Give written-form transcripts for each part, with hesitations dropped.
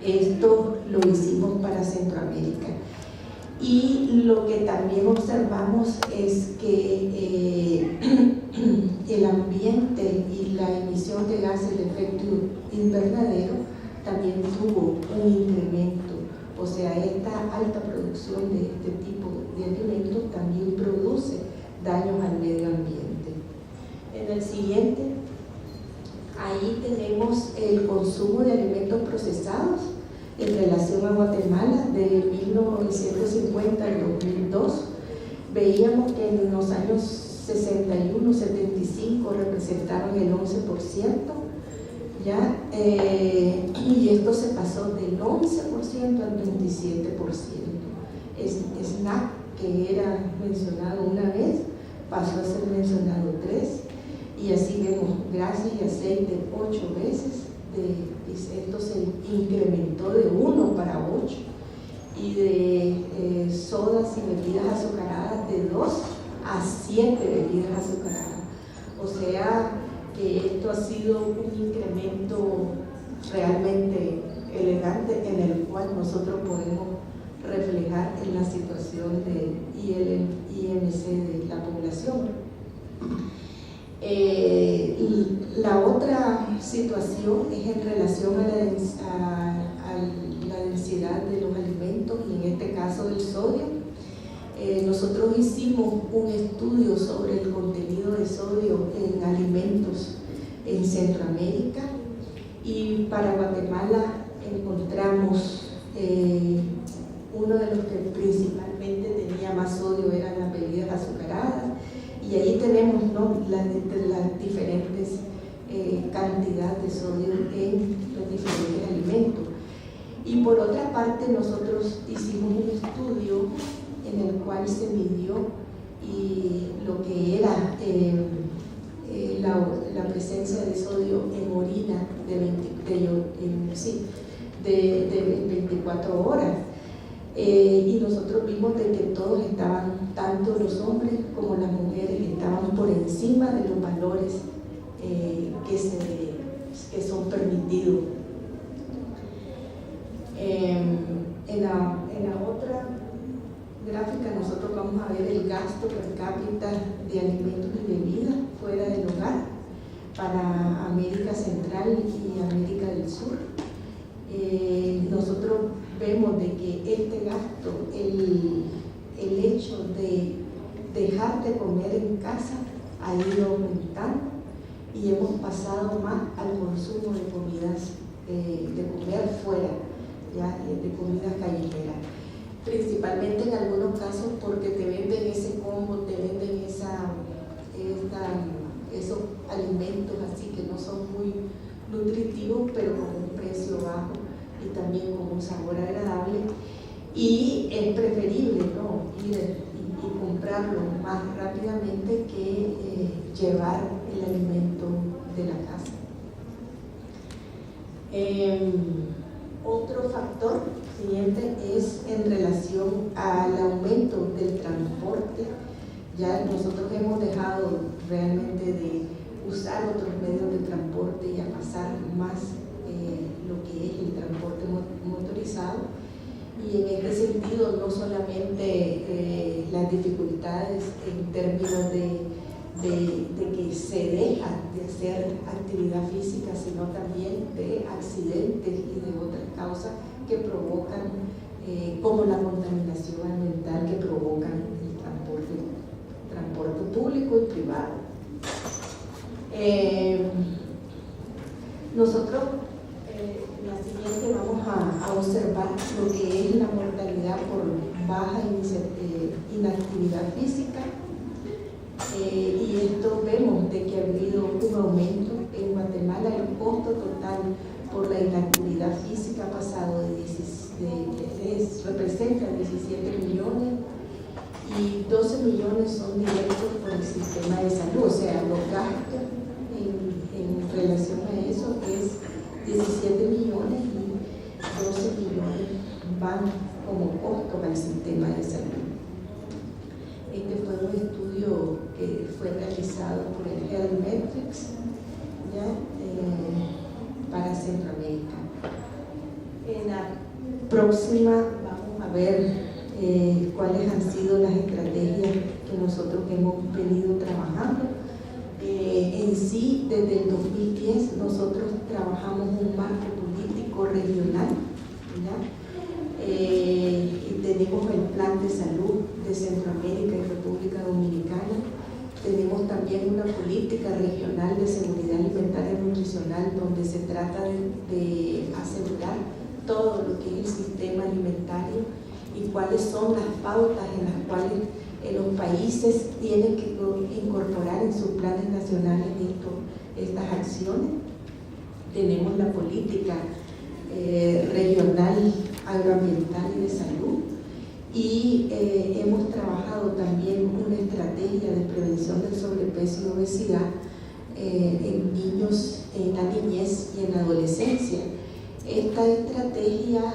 Esto lo hicimos para Centroamérica. Y lo que también observamos es que el ambiente y la emisión de gases de efecto invernadero también tuvo un incremento. O sea, esta alta producción de este tipo de alimentos también produce daños al medio ambiente. En el siguiente, ahí tenemos el consumo de alimentos procesados en relación a Guatemala de 1950 al 2002. Veíamos que en los años 61-75 representaron el 11%, ¿ya? Y esto se pasó del 11% al 27%. Snack, que era mencionado una vez, pasó a ser mencionado 3, y así vemos grasa y aceite 8 veces. Esto se incrementó de 1 para 8, y de sodas y bebidas azucaradas de 2 a 7 bebidas azucaradas. O sea que esto ha sido un incremento realmente elegante en el cual nosotros podemos reflejar en la situación de IMC de la población. La otra situación es en relación a la densidad de los alimentos, y en este caso del sodio. Nosotros hicimos un estudio sobre el contenido de sodio en alimentos en Centroamérica, y para Guatemala encontramos uno de los que principalmente tenía más sodio eran las bebidas azucaradas, y ahí tenemos, ¿no?, las diferentes cantidades de sodio en los diferentes alimentos. Y por otra parte, nosotros hicimos un estudio en el cual se midió lo que era la presencia de sodio en orina de 24 horas. Y nosotros vimos de que todos estaban, tanto los hombres como las mujeres, estaban por encima de los valores que son permitidos. En la otra gráfica nosotros vamos a ver el gasto per cápita de alimentos y bebidas fuera del hogar para América Central y América del Sur. Nosotros vemos de que este gasto, el hecho de dejar de comer en casa ha ido aumentando, y hemos pasado más al consumo de comidas, de comer fuera, ¿ya?, de comidas callejeras, principalmente en algunos casos porque te venden ese combo, te venden esos alimentos así que no son muy nutritivos, pero con un precio bajo y también con un sabor agradable, y es preferible, ¿no?, ir y comprarlo más rápidamente que llevar el alimento de la casa. Otro factor siguiente es en relación al aumento del transporte. Ya nosotros hemos dejado realmente de usar otros medios de transporte y a pasar más lo que es el transporte motorizado, y en este sentido no solamente las dificultades en términos de que se deja de hacer actividad física, sino también de accidentes y de otras causas que provocan, como la contaminación ambiental que provocan el transporte público y privado. Nosotros en la siguiente vamos a observar lo que es la mortalidad por baja inactividad física, y esto vemos de que ha habido un aumento en Guatemala. El costo total por la inactividad física ha pasado representa 17 millones, y 12 millones son directos por el sistema de salud. O sea, los gastos en relación a eso es 17 millones y 12 millones van como costo al sistema de salud. Este fue un estudio que fue realizado por el Health Metrics, ¿ya? Para Centroamérica. En la próxima vamos a ver cuáles han sido las estrategias que nosotros hemos venido trabajando. En sí, desde el 2010 nosotros trabajamos un marco político regional, y tenemos el Plan de Salud de Centroamérica y República Dominicana. Tenemos también una política regional de seguridad alimentaria y nutricional donde se trata de asegurar todo lo que es el sistema alimentario y cuáles son las pautas en las cuales los países tienen que incorporar en sus planes nacionales estas acciones. Tenemos la política regional agroambiental y de salud, y hemos trabajado también una estrategia de prevención del sobrepeso y obesidad en niños, en la niñez y en la adolescencia. Esta estrategia,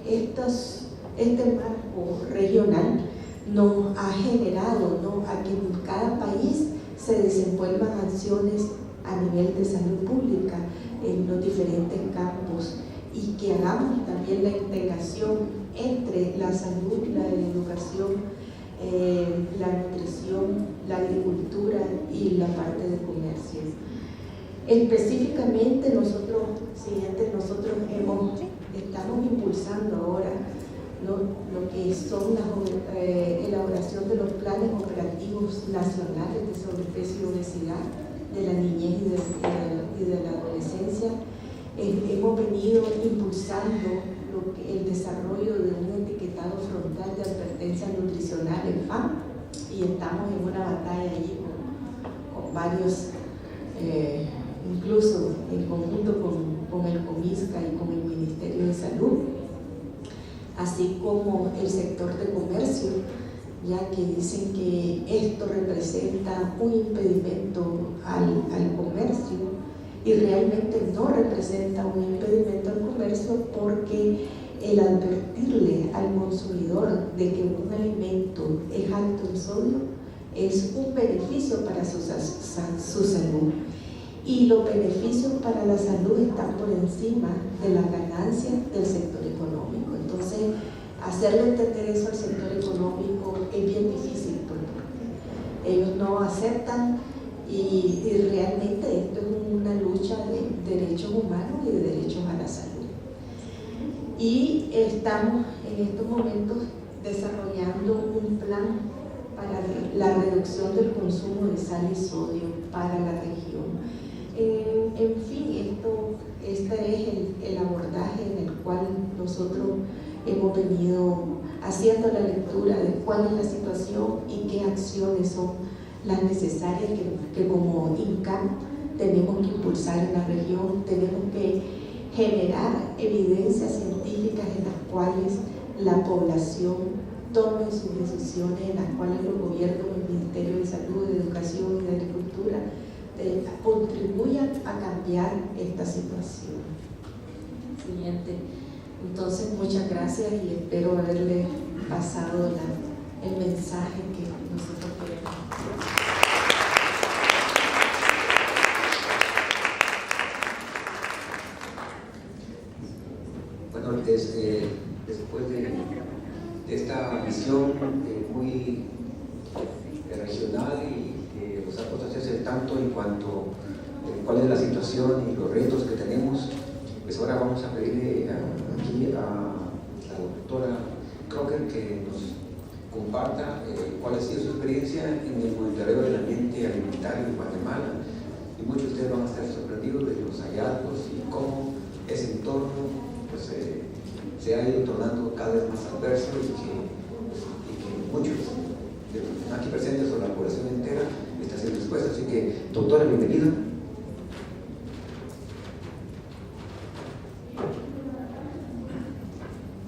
este marco regional nos ha generado, ¿no?, a que en cada país se desenvuelvan acciones a nivel de salud pública en los diferentes campos, y que hagamos también la integración entre la salud, la educación, la nutrición, la agricultura y la parte de comercio. Específicamente nosotros estamos impulsando ahora lo que son la elaboración de los planes operativos nacionales de sobrepeso y obesidad de la niñez y de la adolescencia. Hemos venido impulsando el desarrollo de un etiquetado frontal de advertencia nutricional en FAM, y estamos en una batalla allí con varios, incluso en conjunto con el COMISCA y con el Ministerio de Salud, así como el sector de comercio, ya que dicen que esto representa un impedimento al comercio, y realmente no representa un impedimento al comercio, porque el advertirle al consumidor de que un alimento es alto en sodio es un beneficio para su salud, y los beneficios para la salud están por encima de las ganancias del sector económico. Entonces, hacerle entender eso al sector económico es bien difícil, porque ellos no aceptan, y realmente esto es una lucha de derechos humanos y de derechos a la salud. Y estamos en estos momentos desarrollando un plan para la reducción del consumo de sal y sodio para la región. En fin, este es el abordaje en el cual nosotros hemos venido haciendo la lectura de cuál es la situación y qué acciones son las necesarias que como INCAM tenemos que impulsar en la región. Tenemos que generar evidencias científicas en las cuales la población tome sus decisiones, en las cuales los gobiernos, el Ministerio de Salud, de Educación y de Agricultura contribuyan a cambiar esta situación. Siguiente. Entonces, muchas gracias y espero haberle pasado el mensaje que nosotros queremos. Bueno, después de esta visión muy regional y que nos ha puesto a hacerse tanto en cuanto a cuál es la situación y los retos que tenemos, pues ahora vamos a pedirle aquí a la doctora Crocker que nos comparta cuál ha sido su experiencia en el monitoreo del ambiente alimentario en Guatemala. Y muchos de ustedes van a estar sorprendidos de los hallazgos y cómo ese entorno pues, se ha ido tornando cada vez más adverso, y que muchos de los que están aquí presentes o la población entera está siendo expuesta. Así que, doctora, bienvenida.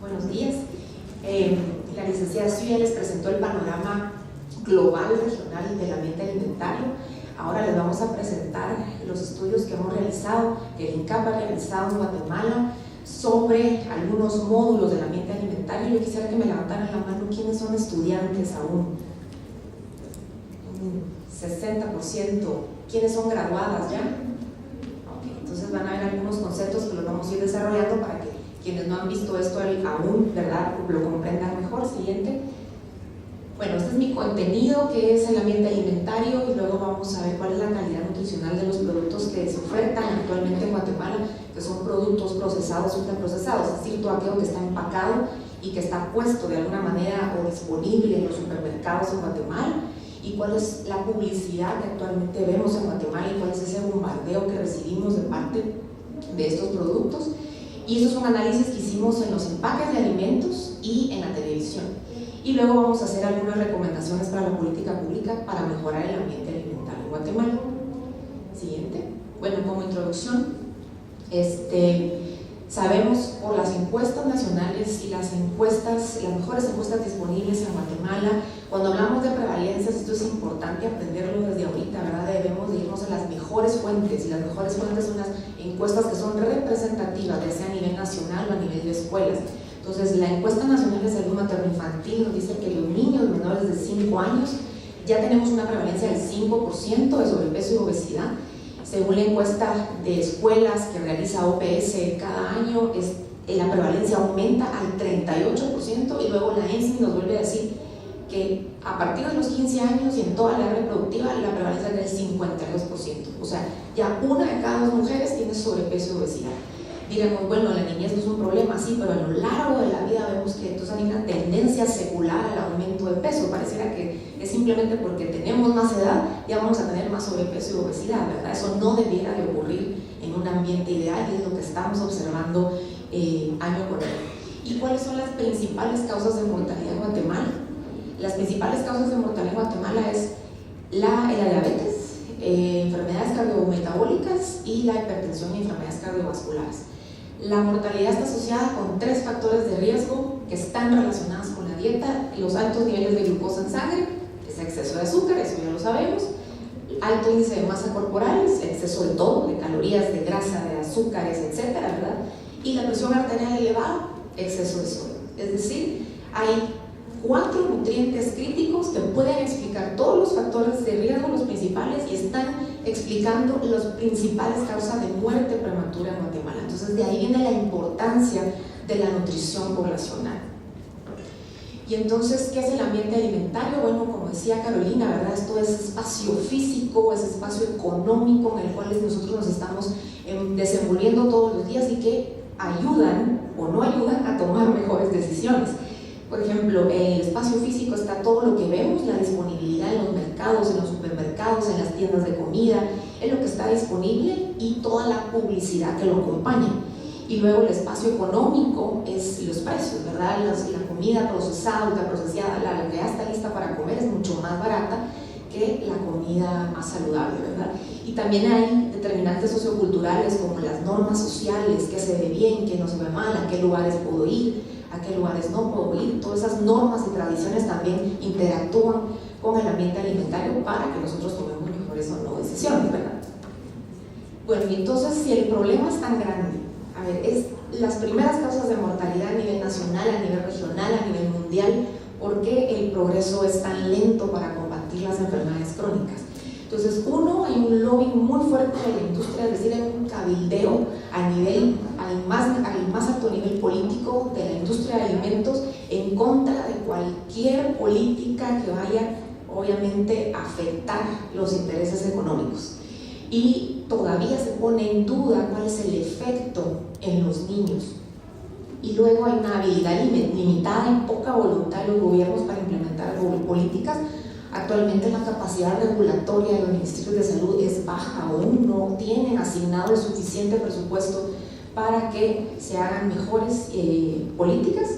Buenos días. La licenciada Suya les presentó el panorama global regional del ambiente alimentario. Ahora les vamos a presentar los estudios que hemos realizado, que el INCAP ha realizado en Guatemala, sobre algunos módulos del ambiente alimentario. Yo quisiera que me levantaran la mano quienes son estudiantes aún. 60%. ¿Quiénes son graduadas ya? Okay, entonces van a haber algunos conceptos que los vamos a ir desarrollando para que quienes no han visto esto aún, ¿verdad?, lo comprendan mejor. Siguiente. Bueno, este es mi contenido, que es el ambiente alimentario, y luego vamos a ver cuál es la calidad nutricional de los productos que se ofertan actualmente en Guatemala, que son productos procesados, ultraprocesados, es decir, todo aquello que está empacado y que está puesto de alguna manera o disponible en los supermercados en Guatemala, y cuál es la publicidad que actualmente vemos en Guatemala y cuál es ese bombardeo que recibimos de parte de estos productos. Y eso es un análisis que hicimos en los empaques de alimentos y en la televisión. Y luego vamos a hacer algunas recomendaciones para la política pública para mejorar el ambiente alimentario en Guatemala. Siguiente. Bueno, como introducción, sabemos por las encuestas nacionales y las mejores encuestas disponibles en Guatemala, cuando hablamos de prevalencias, esto es importante aprenderlo desde ahorita, ¿verdad? Debemos de irnos a las mejores fuentes, y las mejores fuentes son las encuestas que son representativas, ya sea a nivel nacional o a nivel de escuelas. Entonces, la encuesta nacional de salud materno-infantil nos dice que los niños menores de 5 años ya tenemos una prevalencia del 5% de sobrepeso y obesidad. Según la encuesta de escuelas que realiza OPS cada año, la prevalencia aumenta al 38%, y luego la ENSMI nos vuelve a decir que a partir de los 15 años y en toda la edad reproductiva la prevalencia es del 52%. O sea, ya 1 de cada 2 mujeres tiene sobrepeso y obesidad. Diremos, bueno, la niñez no es un problema, sí, pero a lo largo de la vida vemos que entonces hay una tendencia secular al aumento de peso. Pareciera que es simplemente porque tenemos más edad, ya vamos a tener más sobrepeso y obesidad, ¿verdad? Eso no debiera de ocurrir en un ambiente ideal, y es lo que estamos observando año con año. ¿Y cuáles son las principales causas de mortalidad en Guatemala? Las principales causas de mortalidad en Guatemala es la diabetes, enfermedades cardiometabólicas y la hipertensión y enfermedades cardiovasculares. La mortalidad está asociada con 3 factores de riesgo que están relacionados con la dieta: los altos niveles de glucosa en sangre, es exceso de azúcar, eso ya lo sabemos, alto índice de masa corporal, es exceso de todo, de calorías, de grasa, de azúcares, etcétera, ¿verdad? Y la presión arterial elevada, exceso de sodio. Es decir, hay 4 nutrientes críticos que pueden explicar todos los factores de riesgo, los principales, y están explicando las principales causas de muerte prematura en Guatemala. Entonces, de ahí viene la importancia de la nutrición poblacional. Y entonces, ¿qué es el ambiente alimentario? Bueno, como decía Carolina, ¿verdad? Esto es espacio físico, es espacio económico en el cual nosotros nos estamos desenvolviendo todos los días, y que ayudan o no ayudan a tomar mejores decisiones. Por ejemplo, en el espacio físico está todo lo que vemos, la disponibilidad en los mercados, en los supermercados, en las tiendas de comida, es lo que está disponible, y toda la publicidad que lo acompaña. Y luego el espacio económico es los precios, ¿verdad? La comida procesada, ultraprocesada, la que ya está lista para comer, es mucho más barata que la comida más saludable, ¿verdad? Y también hay determinantes socioculturales como las normas sociales, qué se ve bien, qué no se ve mal, a qué lugares puedo ir, a qué lugares no puedo ir. Todas esas normas y tradiciones también interactúan con el ambiente alimentario para que nosotros tomemos mejores o no decisiones, ¿verdad? Bueno, y entonces, si el problema es tan grande, a ver, es las primeras causas de mortalidad a nivel nacional, a nivel regional, a nivel mundial, ¿por qué el progreso es tan lento para combatir las enfermedades crónicas? Entonces, hay un lobby muy fuerte de la industria, es decir, hay un cabildeo al más alto nivel político de la industria de alimentos en contra de cualquier política que vaya, obviamente, a afectar los intereses económicos. Y todavía se pone en duda cuál es el efecto en los niños. Y luego hay una habilidad limitada y poca voluntad de los gobiernos para implementar políticas. Actualmente la capacidad regulatoria de los ministerios de salud es baja, aún no tienen asignado el suficiente presupuesto para que se hagan mejores políticas.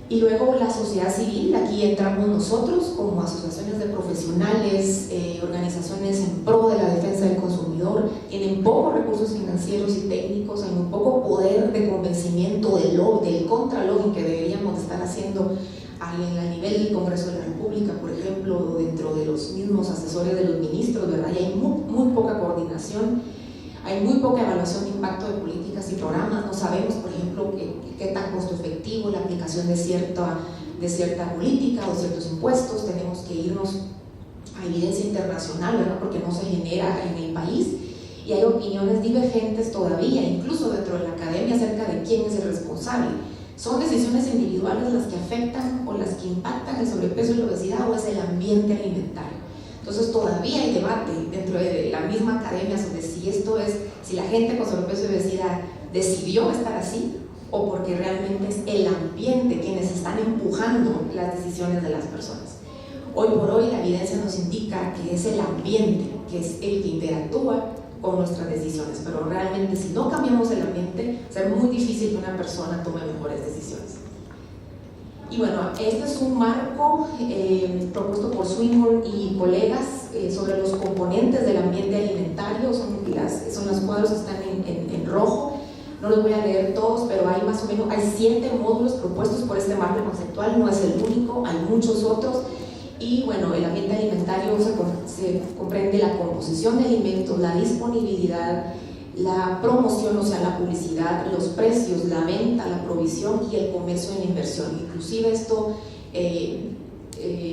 Y luego la sociedad civil, aquí entramos nosotros como asociaciones de profesionales, organizaciones en pro de la defensa del consumidor, tienen pocos recursos financieros y técnicos, hay un poco poder de convencimiento del contralobby que deberíamos estar haciendo a nivel del Congreso de la República, por ejemplo, dentro de los mismos asesores de los ministros, ¿verdad? Y hay muy poca coordinación, hay muy poca evaluación de impacto de políticas y programas. No sabemos, por ejemplo, qué tan costo efectivo la aplicación de cierta política o ciertos impuestos. Tenemos que irnos a evidencia internacional, ¿verdad? Porque no se genera en el país. Y hay opiniones divergentes todavía, incluso dentro de la academia acerca de quién es el responsable. ¿Son decisiones individuales las que afectan o las que impactan el sobrepeso y la obesidad, o es el ambiente alimentario? Entonces todavía hay debate dentro de la misma academia sobre si esto es, si la gente con sobrepeso y obesidad decidió estar así, o porque realmente es el ambiente quienes están empujando las decisiones de las personas. Hoy por hoy la evidencia nos indica que es el ambiente que es el que interactúa con nuestras decisiones, pero realmente si no cambiamos el ambiente, será muy difícil que una persona tome mejores decisiones. Y bueno, este es un marco propuesto por Swinburne y colegas sobre los componentes del ambiente alimentario. Son los cuadros que están en rojo. No los voy a leer todos, pero hay más o menos 7 módulos propuestos por este marco conceptual. No es el único, hay muchos otros. Y bueno, el ambiente alimentario se comprende la composición de alimentos, la disponibilidad, la promoción, o sea, la publicidad, los precios, la venta, la provisión y el comercio y la inversión. Inclusive esto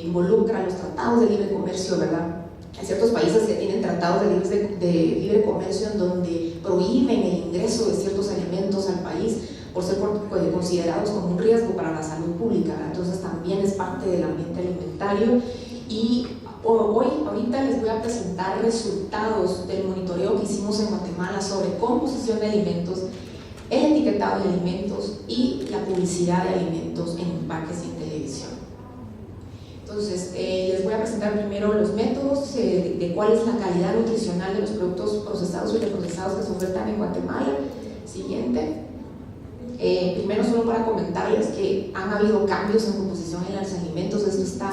involucra los tratados de libre comercio, ¿verdad? Hay ciertos países que tienen tratados de libre comercio en donde prohíben el ingreso de ciertos alimentos al país por ser considerados como un riesgo para la salud pública. Entonces también es parte del ambiente alimentario. Y ahorita les voy a presentar resultados del monitoreo que hicimos en Guatemala sobre composición de alimentos, el etiquetado de alimentos y la publicidad de alimentos en empaques y en televisión. Entonces, les voy a presentar primero los métodos de cuál es la calidad nutricional de los productos procesados y reprocesados que se ofertan en Guatemala. Siguiente. Primero, solo para comentarles que han habido cambios en composición en los alimentos. Esto está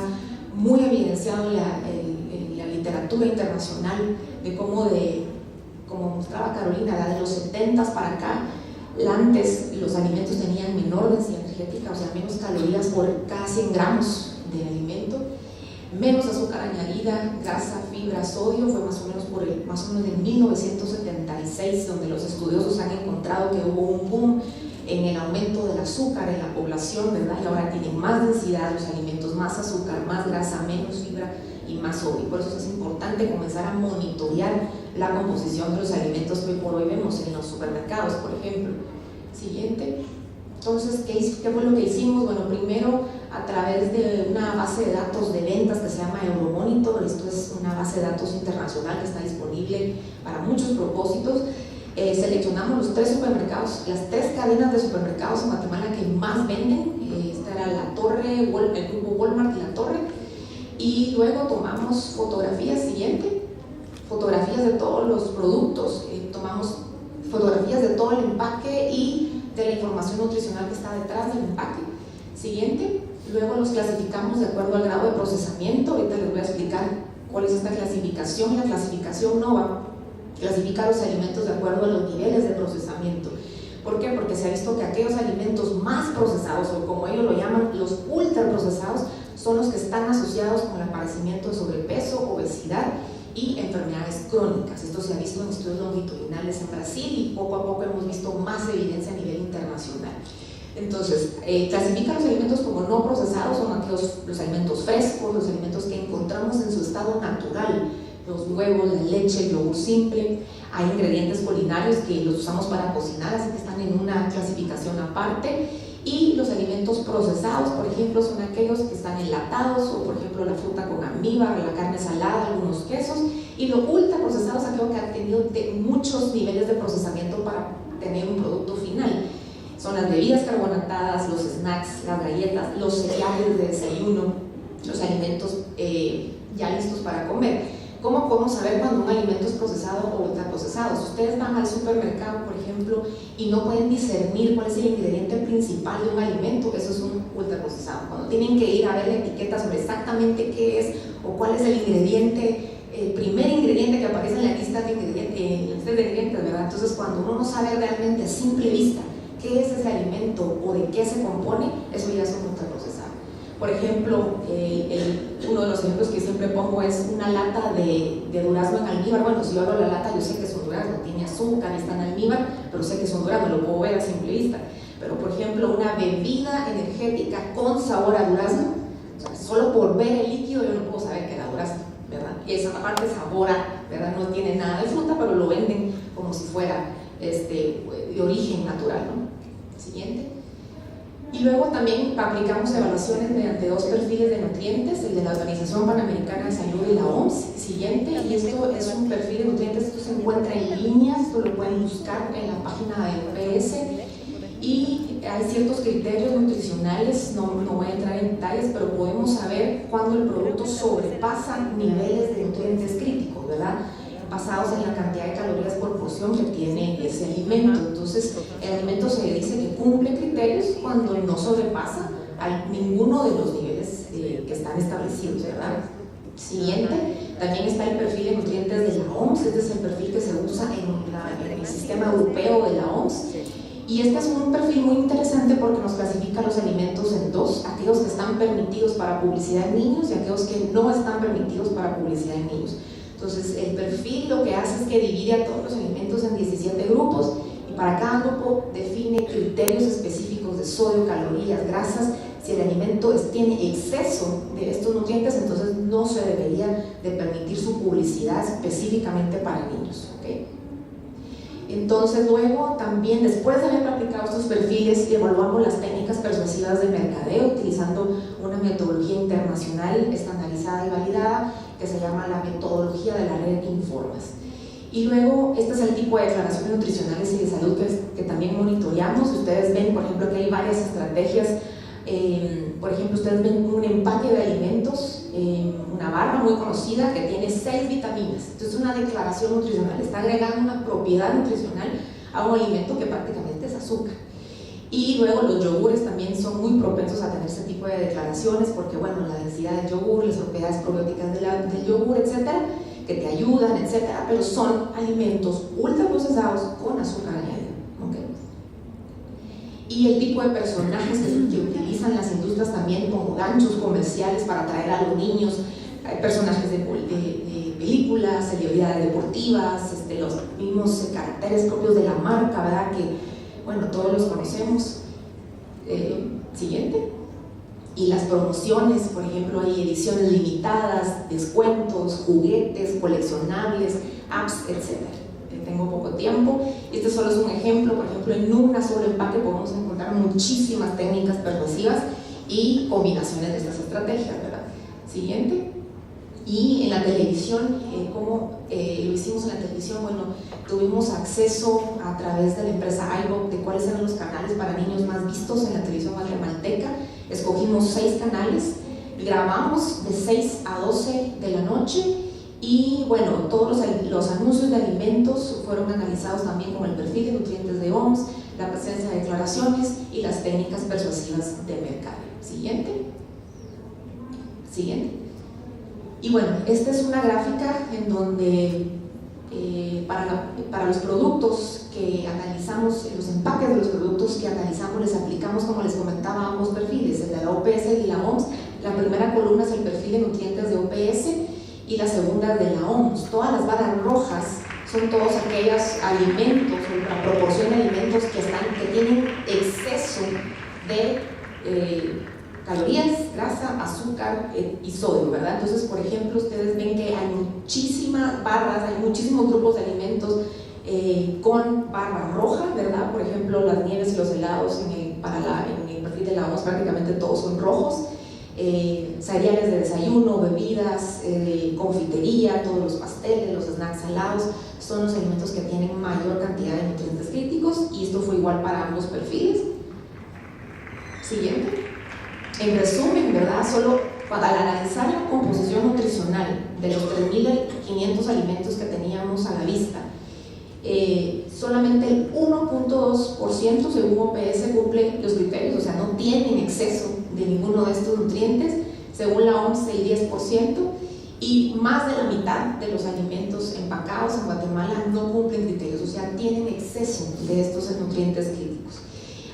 muy evidenciado en la literatura internacional, de cómo, como mostraba Carolina, de los 70s para acá, antes los alimentos tenían menor densidad energética, o sea, menos calorías por cada 100 gramos de alimento, menos azúcar añadida, grasa, fibra, sodio. Fue más o menos en 1976 donde los estudiosos han encontrado que hubo un boom en el aumento del azúcar en la población, ¿verdad? Y ahora tienen más densidad los alimentos, más azúcar, más grasa, menos fibra y más sodio. Por eso es importante comenzar a monitorear la composición de los alimentos que hoy por hoy vemos en los supermercados, por ejemplo. Siguiente. Entonces, ¿qué fue lo que hicimos? Bueno, primero, a través de una base de datos de ventas que se llama Euromonitor. Esto es una base de datos internacional que está disponible para muchos propósitos. Seleccionamos los 3 supermercados, las 3 cadenas de supermercados en Guatemala que más venden. Esta era La Torre, el grupo Walmart y La Torre. Y luego tomamos fotografías, siguiente, fotografías de todos los productos, tomamos fotografías de todo el empaque y de la información nutricional que está detrás del empaque. Siguiente. Luego los clasificamos de acuerdo al grado de procesamiento. Ahorita les voy a explicar cuál es esta clasificación. La clasificación NOVA clasifica los alimentos de acuerdo a los niveles de procesamiento. ¿Por qué? Porque se ha visto que aquellos alimentos más procesados, o como ellos lo llaman, los ultraprocesados, son los que están asociados con el aparecimiento de sobrepeso, obesidad y enfermedades crónicas. Esto se ha visto en estudios longitudinales en Brasil y poco a poco hemos visto más evidencia a nivel internacional. Entonces, clasifica los alimentos como no procesados, son los alimentos frescos, los alimentos que encontramos en su estado natural, los huevos, la leche, el yogur simple. Hay ingredientes culinarios que los usamos para cocinar, así que están en una clasificación aparte. Y los alimentos procesados, por ejemplo, son aquellos que están enlatados, o por ejemplo la fruta con almíbar, la carne salada, algunos quesos. Y los ultraprocesados, aquellos que han tenido muchos niveles de procesamiento para tener un producto final. Son las bebidas carbonatadas, los snacks, las galletas, los cereales de desayuno, los alimentos ya listos para comer. ¿Cómo podemos saber cuando un alimento es procesado o ultraprocesado? Si ustedes van al supermercado, por ejemplo, y no pueden discernir cuál es el ingrediente principal de un alimento, eso es un ultraprocesado. Cuando tienen que ir a ver la etiqueta sobre exactamente qué es o cuál es el ingrediente, el primer ingrediente que aparece en la lista de ingredientes, ¿verdad? Entonces, cuando uno no sabe realmente a simple vista qué es ese alimento o de qué se compone, eso ya es un ultraprocesado. Por ejemplo, uno de los ejemplos que siempre pongo es una lata de durazno en almíbar. Bueno, si yo abro la lata, yo sé que es un durazno, tiene azúcar, está en almíbar, pero sé que es un durazno, lo puedo ver a simple vista. Pero, por ejemplo, una bebida energética con sabor a durazno, o sea, solo por ver el líquido yo no puedo saber que era durazno, ¿verdad? Y esa parte sabora, ¿verdad? No tiene nada de fruta, pero lo venden como si fuera de origen natural, ¿no? Siguiente. Y luego también aplicamos evaluaciones mediante 2 perfiles de nutrientes, el de la Organización Panamericana de Salud y la OMS. Siguiente, y esto es un perfil de nutrientes, esto se encuentra en línea, esto lo pueden buscar en la página de OPS, y hay ciertos criterios nutricionales, no voy a entrar en detalles, pero podemos saber cuando el producto sobrepasa niveles de nutrientes críticos, ¿verdad? Basados en la cantidad de calorías por porción que tiene ese alimento. Entonces, el alimento se dice que cumple criterios cuando no sobrepasa a ninguno de los niveles que están establecidos, ¿verdad? Siguiente, también está el perfil de nutrientes de la OMS, este es el perfil que se usa en el sistema europeo de la OMS. Y este es un perfil muy interesante porque nos clasifica los alimentos en 2, aquellos que están permitidos para publicidad en niños y aquellos que no están permitidos para publicidad en niños. Entonces, el perfil lo que hace es que divide a todos los alimentos en 17 grupos y para cada grupo define criterios específicos de sodio, calorías, grasas. Si el alimento tiene exceso de estos nutrientes, entonces no se debería de permitir su publicidad específicamente para niños, ¿okay? Entonces, luego también, después de haber aplicado estos perfiles, evaluamos las técnicas persuasivas de mercadeo utilizando una metodología internacional estandarizada y validada que se llama la metodología de la red Informas. Y luego, este es el tipo de declaraciones nutricionales y de salud que también monitoreamos. Ustedes ven, por ejemplo, que hay varias estrategias. Por ejemplo, ustedes ven un empaque de alimentos, una barra muy conocida que tiene 6 vitaminas. Entonces, una declaración nutricional está agregando una propiedad nutricional a un alimento que prácticamente es azúcar. Y luego los yogures también son muy propensos a tener este tipo de declaraciones porque, bueno, la densidad del yogur, las propiedades probióticas del yogur, etcétera, que te ayudan, etcétera, pero son alimentos ultraprocesados con azúcar añadido, ¿okay? Y el tipo de personajes que utilizan las industrias también como ganchos comerciales para atraer a los niños, hay personajes de películas, celebridades deportivas, los mismos caracteres propios de la marca, ¿verdad? Que, bueno, todos los conocemos. Siguiente. Y las promociones, por ejemplo, hay ediciones limitadas, descuentos, juguetes, coleccionables, apps, etc. Tengo poco tiempo. Este solo es un ejemplo. Por ejemplo, en un solo empaque podemos encontrar muchísimas técnicas persuasivas y combinaciones de estas estrategias, ¿verdad? Siguiente. Y en la televisión, ¿cómo lo hicimos en la televisión? Bueno, tuvimos acceso a través de la empresa iVox de cuáles eran los canales para niños más vistos en la televisión guatemalteca. Escogimos 6 canales, grabamos de 6 a 12 de la noche y bueno, todos los anuncios de alimentos fueron analizados también con el perfil de nutrientes de OMS, la presencia de declaraciones y las técnicas persuasivas de mercado. Siguiente. Siguiente. Y bueno, esta es una gráfica en donde para los productos que analizamos, los empaques de los productos que analizamos, les aplicamos, como les comentaba, ambos perfiles, el de la OPS y la OMS. La primera columna es el perfil de nutrientes de OPS y la segunda es de la OMS. Todas las barras rojas son todos aquellos alimentos, o la proporción de alimentos que tienen exceso de calorías, grasa, azúcar y sodio, ¿verdad? Entonces, por ejemplo, ustedes ven que hay muchísimas barras, hay muchísimos grupos de alimentos con barra roja, ¿verdad? Por ejemplo, las nieves y los helados en el perfil de la OMS prácticamente todos son rojos. Cereales de desayuno, bebidas, confitería, todos los pasteles, los snacks salados son los alimentos que tienen mayor cantidad de nutrientes críticos y esto fue igual para ambos perfiles. Siguiente. En resumen, ¿verdad? Solo para analizar la composición nutricional de los 3.500 alimentos que teníamos a la vista, solamente el 1.2% según OPS cumple los criterios, o sea, no tienen exceso de ninguno de estos nutrientes, según la OMS el 10%, y más de la mitad de los alimentos empacados en Guatemala no cumplen criterios, o sea, tienen exceso de estos nutrientes críticos.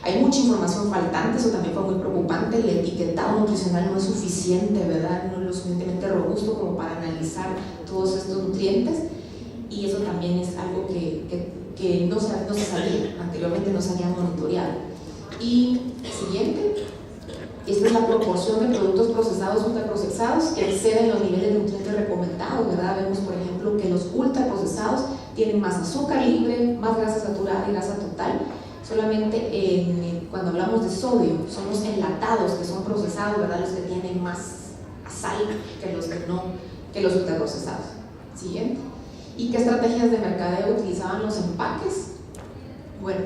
Hay mucha información faltante, eso también fue muy preocupante, el etiquetado nutricional no es suficiente, ¿verdad? No es lo suficientemente robusto como para analizar todos estos nutrientes y eso también es algo que no se sabía, anteriormente no se había monitoreado. Y siguiente, esta es la proporción de productos procesados ultraprocesados que exceden los niveles de nutrientes recomendados, ¿verdad? Vemos, por ejemplo, que los ultraprocesados tienen más azúcar libre, más grasa saturada y grasa total. Solamente cuando hablamos de sodio, son los enlatados que son procesados, ¿verdad? Los que tienen más sal que los que no, que los ultraprocesados. Siguiente. ¿Y qué estrategias de mercadeo utilizaban los empaques? Bueno,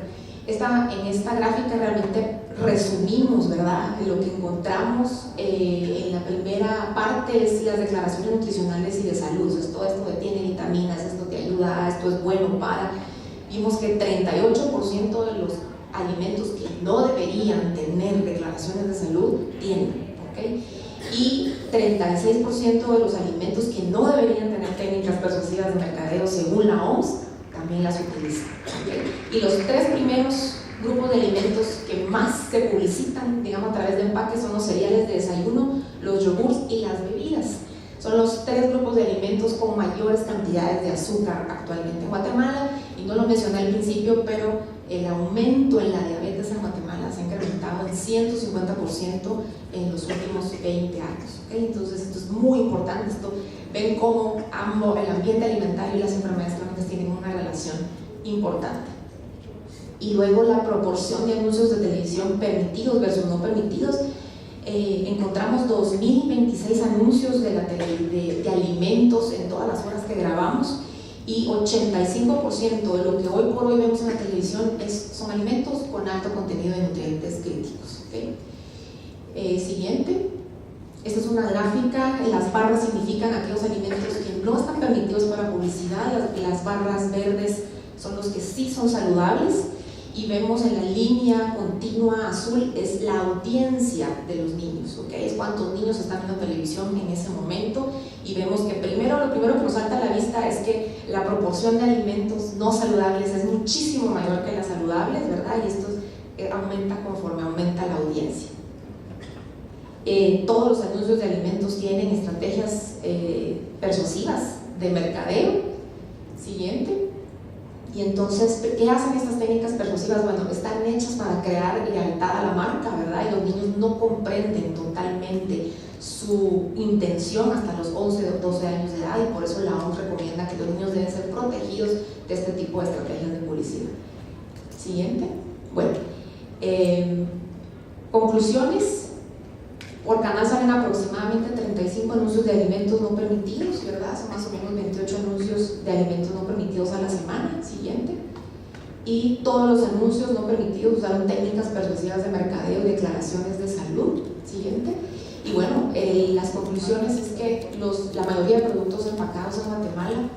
en esta gráfica realmente resumimos, ¿verdad? Lo que encontramos en la primera parte es las declaraciones nutricionales y de salud. Entonces, todo esto tiene vitaminas, esto te ayuda, esto es bueno para. Vimos que 38% de los alimentos que no deberían tener declaraciones de salud tienen, ¿ok? Y 36% de los alimentos que no deberían tener técnicas persuasivas de mercadeo según la OMS también las utilizan, ¿ok? Y los tres primeros grupos de alimentos que más se publicitan, digamos, a través de empaques son los cereales de desayuno, los yogurts y las bebidas. Son los tres grupos de alimentos con mayores cantidades de azúcar actualmente en Guatemala, y no lo mencioné al principio, pero el aumento en la diabetes en Guatemala se ha incrementado en 150% en los últimos 20 años. ¿Okay? Entonces esto es muy importante. Ven cómo el ambiente alimentario y las enfermedades crónicas tienen una relación importante. Y luego la proporción de anuncios de televisión permitidos versus no permitidos. Encontramos 2.026 anuncios de alimentos en todas las horas que grabamos, y 85% de lo que hoy por hoy vemos en la televisión son alimentos con alto contenido de nutrientes críticos. ¿Okay? Siguiente. Esta es una gráfica. Las barras significan aquellos alimentos que no están permitidos para publicidad. Las barras verdes son los que sí son saludables. Y vemos en la línea continua azul es la audiencia de los niños, ¿okay? Es cuántos niños están viendo televisión en ese momento, y vemos que lo primero que nos salta a la vista es que la proporción de alimentos no saludables es muchísimo mayor que las saludables, ¿verdad? Y esto aumenta conforme aumenta la audiencia. Todos los anuncios de alimentos tienen estrategias persuasivas de mercadeo. Siguiente. Y entonces, ¿qué hacen estas técnicas persuasivas? Bueno, están hechas para crear lealtad a la marca, ¿verdad? Y los niños no comprenden totalmente su intención hasta los 11 o 12 años de edad, y por eso la OMS recomienda que los niños deben ser protegidos de este tipo de estrategias de publicidad. Siguiente. Bueno, conclusiones. Por canal salen aproximadamente 35 anuncios de alimentos no permitidos, ¿verdad? Son más o menos 28 anuncios de alimentos no permitidos a la semana. Siguiente. Y todos los anuncios no permitidos usaron técnicas persuasivas de mercadeo y declaraciones de salud. Siguiente. Y bueno, las conclusiones es que la mayoría de productos empacados en Guatemala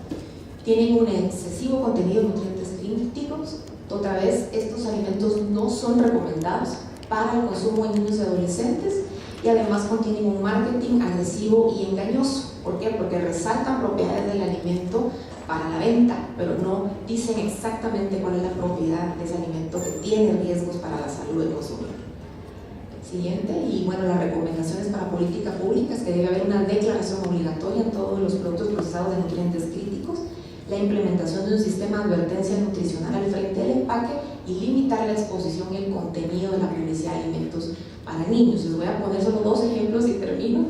tienen un excesivo contenido de nutrientes críticos. Otra vez, estos alimentos no son recomendados para el consumo en niños y adolescentes, y además contienen un marketing agresivo y engañoso. ¿Por qué? Porque resaltan propiedades del alimento para la venta, pero no dicen exactamente cuál es la propiedad de ese alimento que tiene riesgos para la salud del consumidor. Siguiente. Y bueno, las recomendaciones para política pública es que debe haber una declaración obligatoria en todos los productos procesados de nutrientes críticos, la implementación de un sistema de advertencia nutricional al frente del empaque, y limitar la exposición y el contenido de la publicidad de alimentos para niños. Les voy a poner solo dos ejemplos y termino.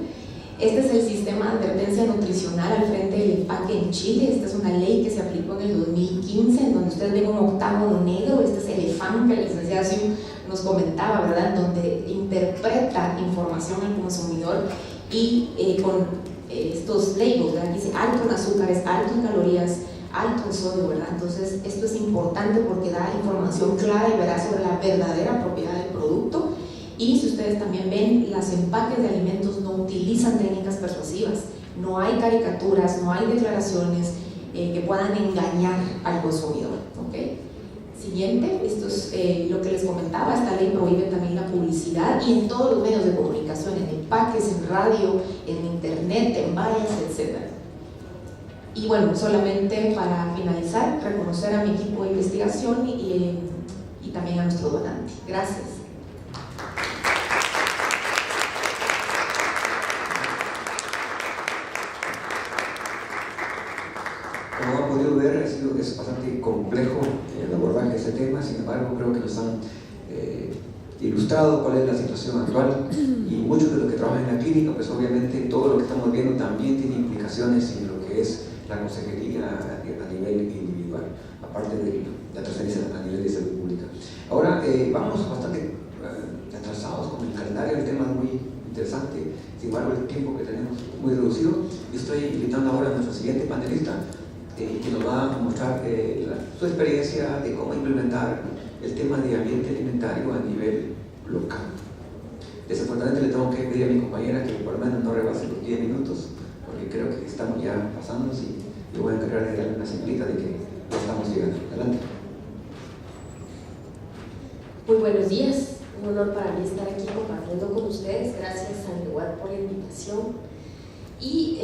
Este es el sistema de advertencia nutricional al frente del empaque en Chile. Esta es una ley que se aplicó en el 2015, en donde ustedes ven un octágono negro. Este es el EFAN que la licenciada Siu nos comentaba, ¿verdad? En donde interpreta información al consumidor, y con estos labels, ¿verdad? Dice alto en azúcares, alto en calorías, alto en sodio, ¿verdad? Entonces esto es importante porque da información clara y veraz sobre la verdadera propiedad del producto. Y si ustedes también ven, los empaques de alimentos no utilizan técnicas persuasivas, no hay caricaturas, no hay declaraciones que puedan engañar al consumidor. ¿Okay? Siguiente, esto es lo que les comentaba. Esta ley prohíbe también la publicidad, y en todos los medios de comunicación, en empaques, en radio, en internet, en vallas, etc. Y bueno, solamente para finalizar, reconocer a mi equipo de investigación y también a nuestro donante. Gracias. Como han podido ver, es bastante complejo el abordaje de este tema. Sin embargo, creo que nos han ilustrado cuál es la situación actual, y muchos de los que trabajan en la clínica, pues obviamente todo lo que estamos viendo también tiene implicaciones en lo que es la consejería a nivel individual. llevar, aparte de la trascendencia a nivel de salud pública. Ahora vamos bastante atrasados con el calendario, el tema es muy interesante, sin embargo el tiempo que tenemos es muy reducido. Yo estoy invitando ahora a nuestro siguiente panelista, que nos va a mostrar su experiencia de cómo implementar el tema de ambiente alimentario a nivel local. Desafortunadamente le tengo que pedir a mi compañera que por lo menos no rebase los 10 minutos, porque creo que estamos ya pasándonos y yo voy a encargar de darle una señalita de que ya estamos llegando. Adelante. Muy buenos días, un honor para mí estar aquí compartiendo con ustedes. Gracias a Igual por la invitación y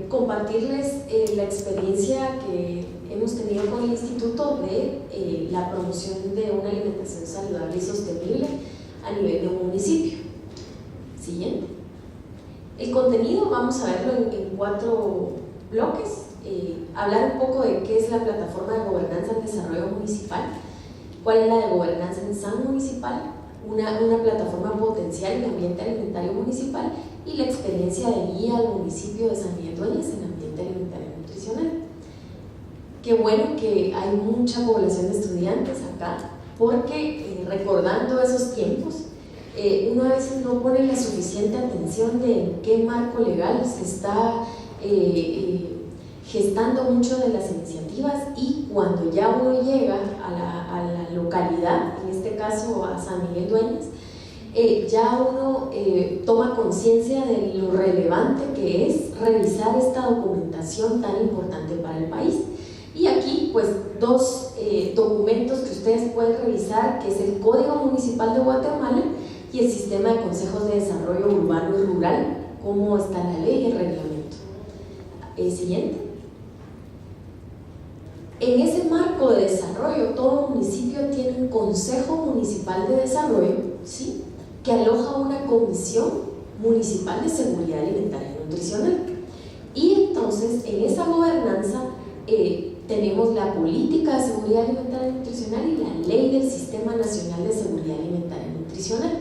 compartirles la experiencia que hemos tenido con el Instituto de la promoción de una alimentación saludable y sostenible a nivel de un municipio. Siguiente. El contenido vamos a verlo en 4 bloques. Hablar un poco de qué es la plataforma de gobernanza en desarrollo municipal, cuál es la de gobernanza en SAN municipal, una plataforma potencial de ambiente alimentario municipal y la experiencia de guía al municipio de San Miguel Dueñas en ambiente alimentario y nutricional. Qué bueno que hay mucha población de estudiantes acá, porque recordando esos tiempos, uno a veces no pone la suficiente atención de en qué marco legal se está gestando mucho de las iniciativas, y cuando ya uno llega a la localidad, en este caso a San Miguel Dueñas, ya uno toma conciencia de lo relevante que es revisar esta documentación tan importante para el país. Y aquí pues 2 documentos que ustedes pueden revisar, que es el Código Municipal de Guatemala y el Sistema de Consejos de Desarrollo Urbano y Rural, cómo está la ley y el reglamento. Siguiente. En ese marco de desarrollo, todo municipio tiene un Consejo Municipal de Desarrollo, ¿sí?, que aloja una Comisión Municipal de Seguridad Alimentaria y Nutricional. Y entonces, en esa gobernanza tenemos la Política de Seguridad Alimentaria y Nutricional y la Ley del Sistema Nacional de Seguridad Alimentaria y Nutricional.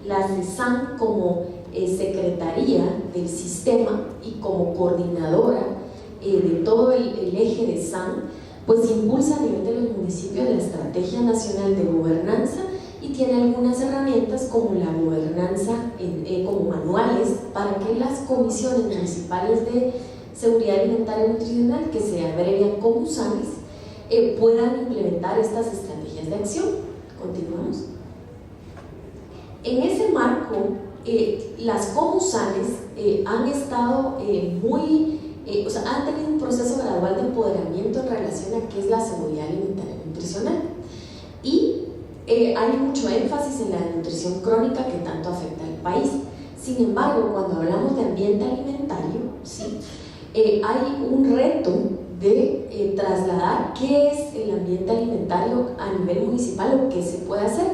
La SAN como secretaría del sistema y como coordinadora de todo el eje de SAN, pues impulsa a nivel de los municipios la Estrategia Nacional de Gobernanza y tiene algunas herramientas como la gobernanza, como manuales para que las comisiones municipales de seguridad alimentaria y nutricional, que se abrevian COMUSANES, puedan implementar estas estrategias de acción. Continuamos. En ese marco, las COMUSANES han estado han tenido un proceso gradual de empoderamiento en relación a qué es la seguridad alimentaria y nutricional, y hay mucho énfasis en la nutrición crónica que tanto afecta al país. Sin embargo, cuando hablamos de ambiente alimentario, ¿sí?, hay un reto de trasladar qué es el ambiente alimentario a nivel municipal o qué se puede hacer.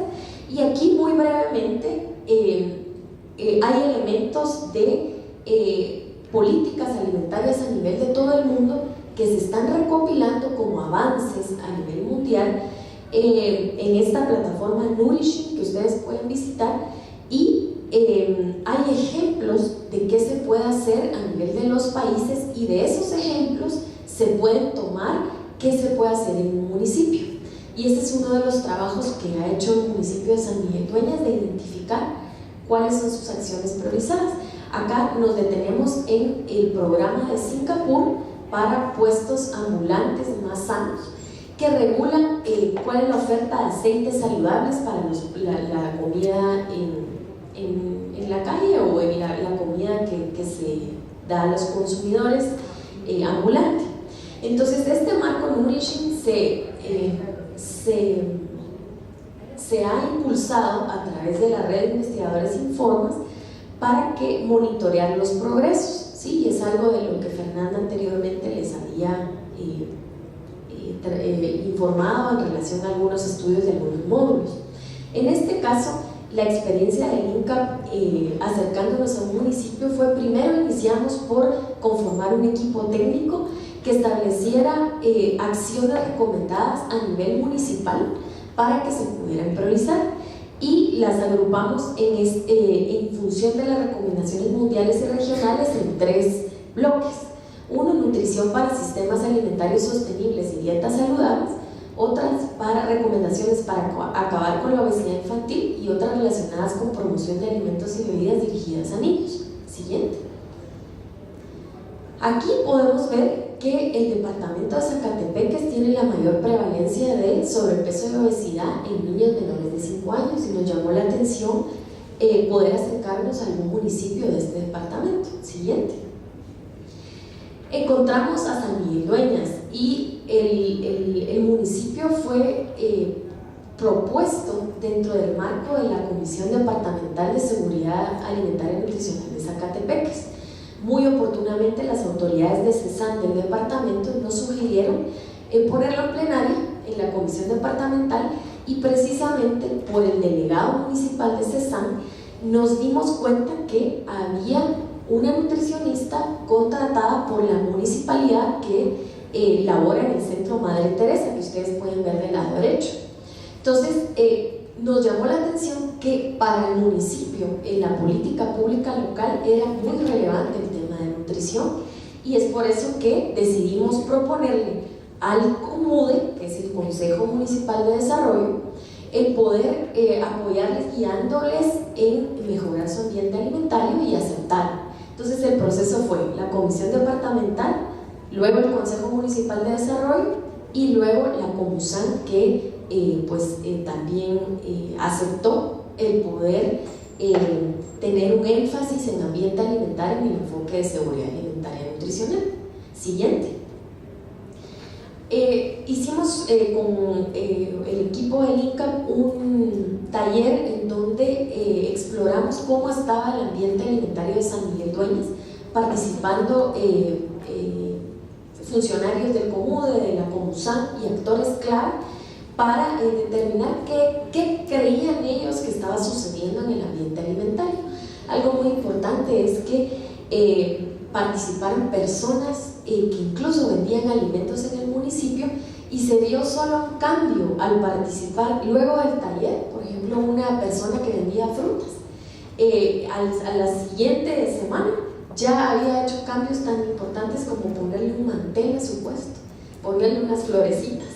Y aquí muy brevemente hay elementos de políticas alimentarias a nivel de todo el mundo que se están recopilando como avances a nivel mundial en esta plataforma Nourishing que ustedes pueden visitar, y hay ejemplos de qué se puede hacer a nivel de los países, y de esos ejemplos se pueden tomar qué se puede hacer en un municipio. Y este es uno de los trabajos que ha hecho el municipio de San Miguel Dueñas, de identificar cuáles son sus acciones priorizadas. Acá nos detenemos en el programa de Singapur para puestos ambulantes más sanos, que regulan cuál es la oferta de aceites saludables para la comida en la calle o en la comida que se da a los consumidores ambulantes. Entonces, este marco Nourishing se ha impulsado a través de la red de investigadores Informas para que monitorear los progresos, ¿sí? Y es algo de lo que Fernanda anteriormente les había informado en relación a algunos estudios de algunos módulos. En este caso, la experiencia del INCAP acercándonos a un municipio fue: primero iniciamos por conformar un equipo técnico que estableciera acciones recomendadas a nivel municipal para que se pudieran priorizar, y las agrupamos en función de las recomendaciones mundiales y regionales en 3 bloques. Uno, nutrición para sistemas alimentarios sostenibles y dietas saludables. Otras para recomendaciones para acabar con la obesidad infantil y otras relacionadas con promoción de alimentos y bebidas dirigidas a niños. Siguiente. Aquí podemos ver que el departamento de Zacatepeques tiene la mayor prevalencia de sobrepeso y obesidad en niños menores de 5 años y nos llamó la atención poder acercarnos a algún municipio de este departamento. Siguiente. Encontramos a San Miguel Dueñas y el municipio fue propuesto dentro del marco de la Comisión Departamental de Seguridad Alimentaria y Nutricional de Zacatepeques. Muy oportunamente las autoridades de CESAN del departamento nos sugirieron ponerlo en plenaria en la comisión departamental y precisamente por el delegado municipal de CESAN nos dimos cuenta que había una nutricionista contratada por la municipalidad que labora en el Centro Madre Teresa, que ustedes pueden ver del lado derecho. Entonces, nos llamó la atención que para el municipio, en la política pública local, era muy relevante el tema de nutrición y es por eso que decidimos proponerle al COMUDE, que es el Consejo Municipal de Desarrollo, el poder apoyarles guiándoles en mejorar su ambiente alimentario y aceptar. Entonces el proceso fue la Comisión Departamental, luego el Consejo Municipal de Desarrollo y luego la Comusan que también aceptó el poder tener un énfasis en ambiente alimentario y el enfoque de seguridad alimentaria y nutricional. Siguiente. Hicimos con el equipo del INCAP un taller en donde exploramos cómo estaba el ambiente alimentario de San Miguel Dueñas, participando funcionarios del COMUDE, de la Comusan y actores clave para determinar qué creían ellos que estaba sucediendo en el ambiente alimentario. Algo muy importante es que participaron personas que incluso vendían alimentos en el municipio y se vio solo un cambio al participar luego del taller. Por ejemplo, una persona que vendía frutas a la siguiente semana ya había hecho cambios tan importantes como ponerle un mantel a su puesto, ponerle unas florecitas,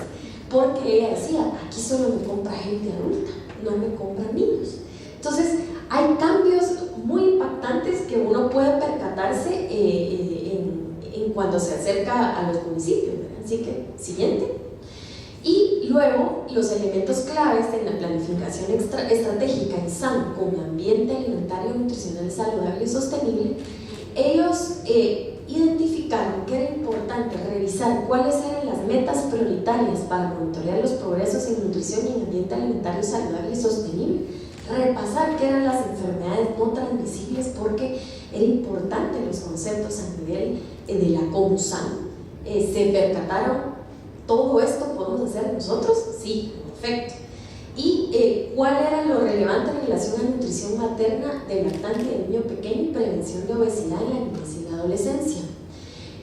porque ella decía, aquí solo me compra gente adulta, no me compran niños. Entonces hay cambios muy impactantes que uno puede percatarse en cuando se acerca a los municipios, ¿verdad? Así que, siguiente. Y luego, los elementos claves en la planificación estratégica en SAN con ambiente alimentario, nutricional, saludable y sostenible, ellos identificaron que era importante revisar cuáles eran las metas prioritarias para monitorear los progresos en nutrición y en ambiente alimentario saludable y sostenible, repasar qué eran las enfermedades no transmisibles porque era importante los conceptos a nivel de la Comusan. Se percataron, ¿todo esto podemos hacer nosotros? Sí, perfecto. Y cuál era lo relevante en relación a nutrición materna del lactante y del niño pequeño y prevención de obesidad en la niñez y la adolescencia.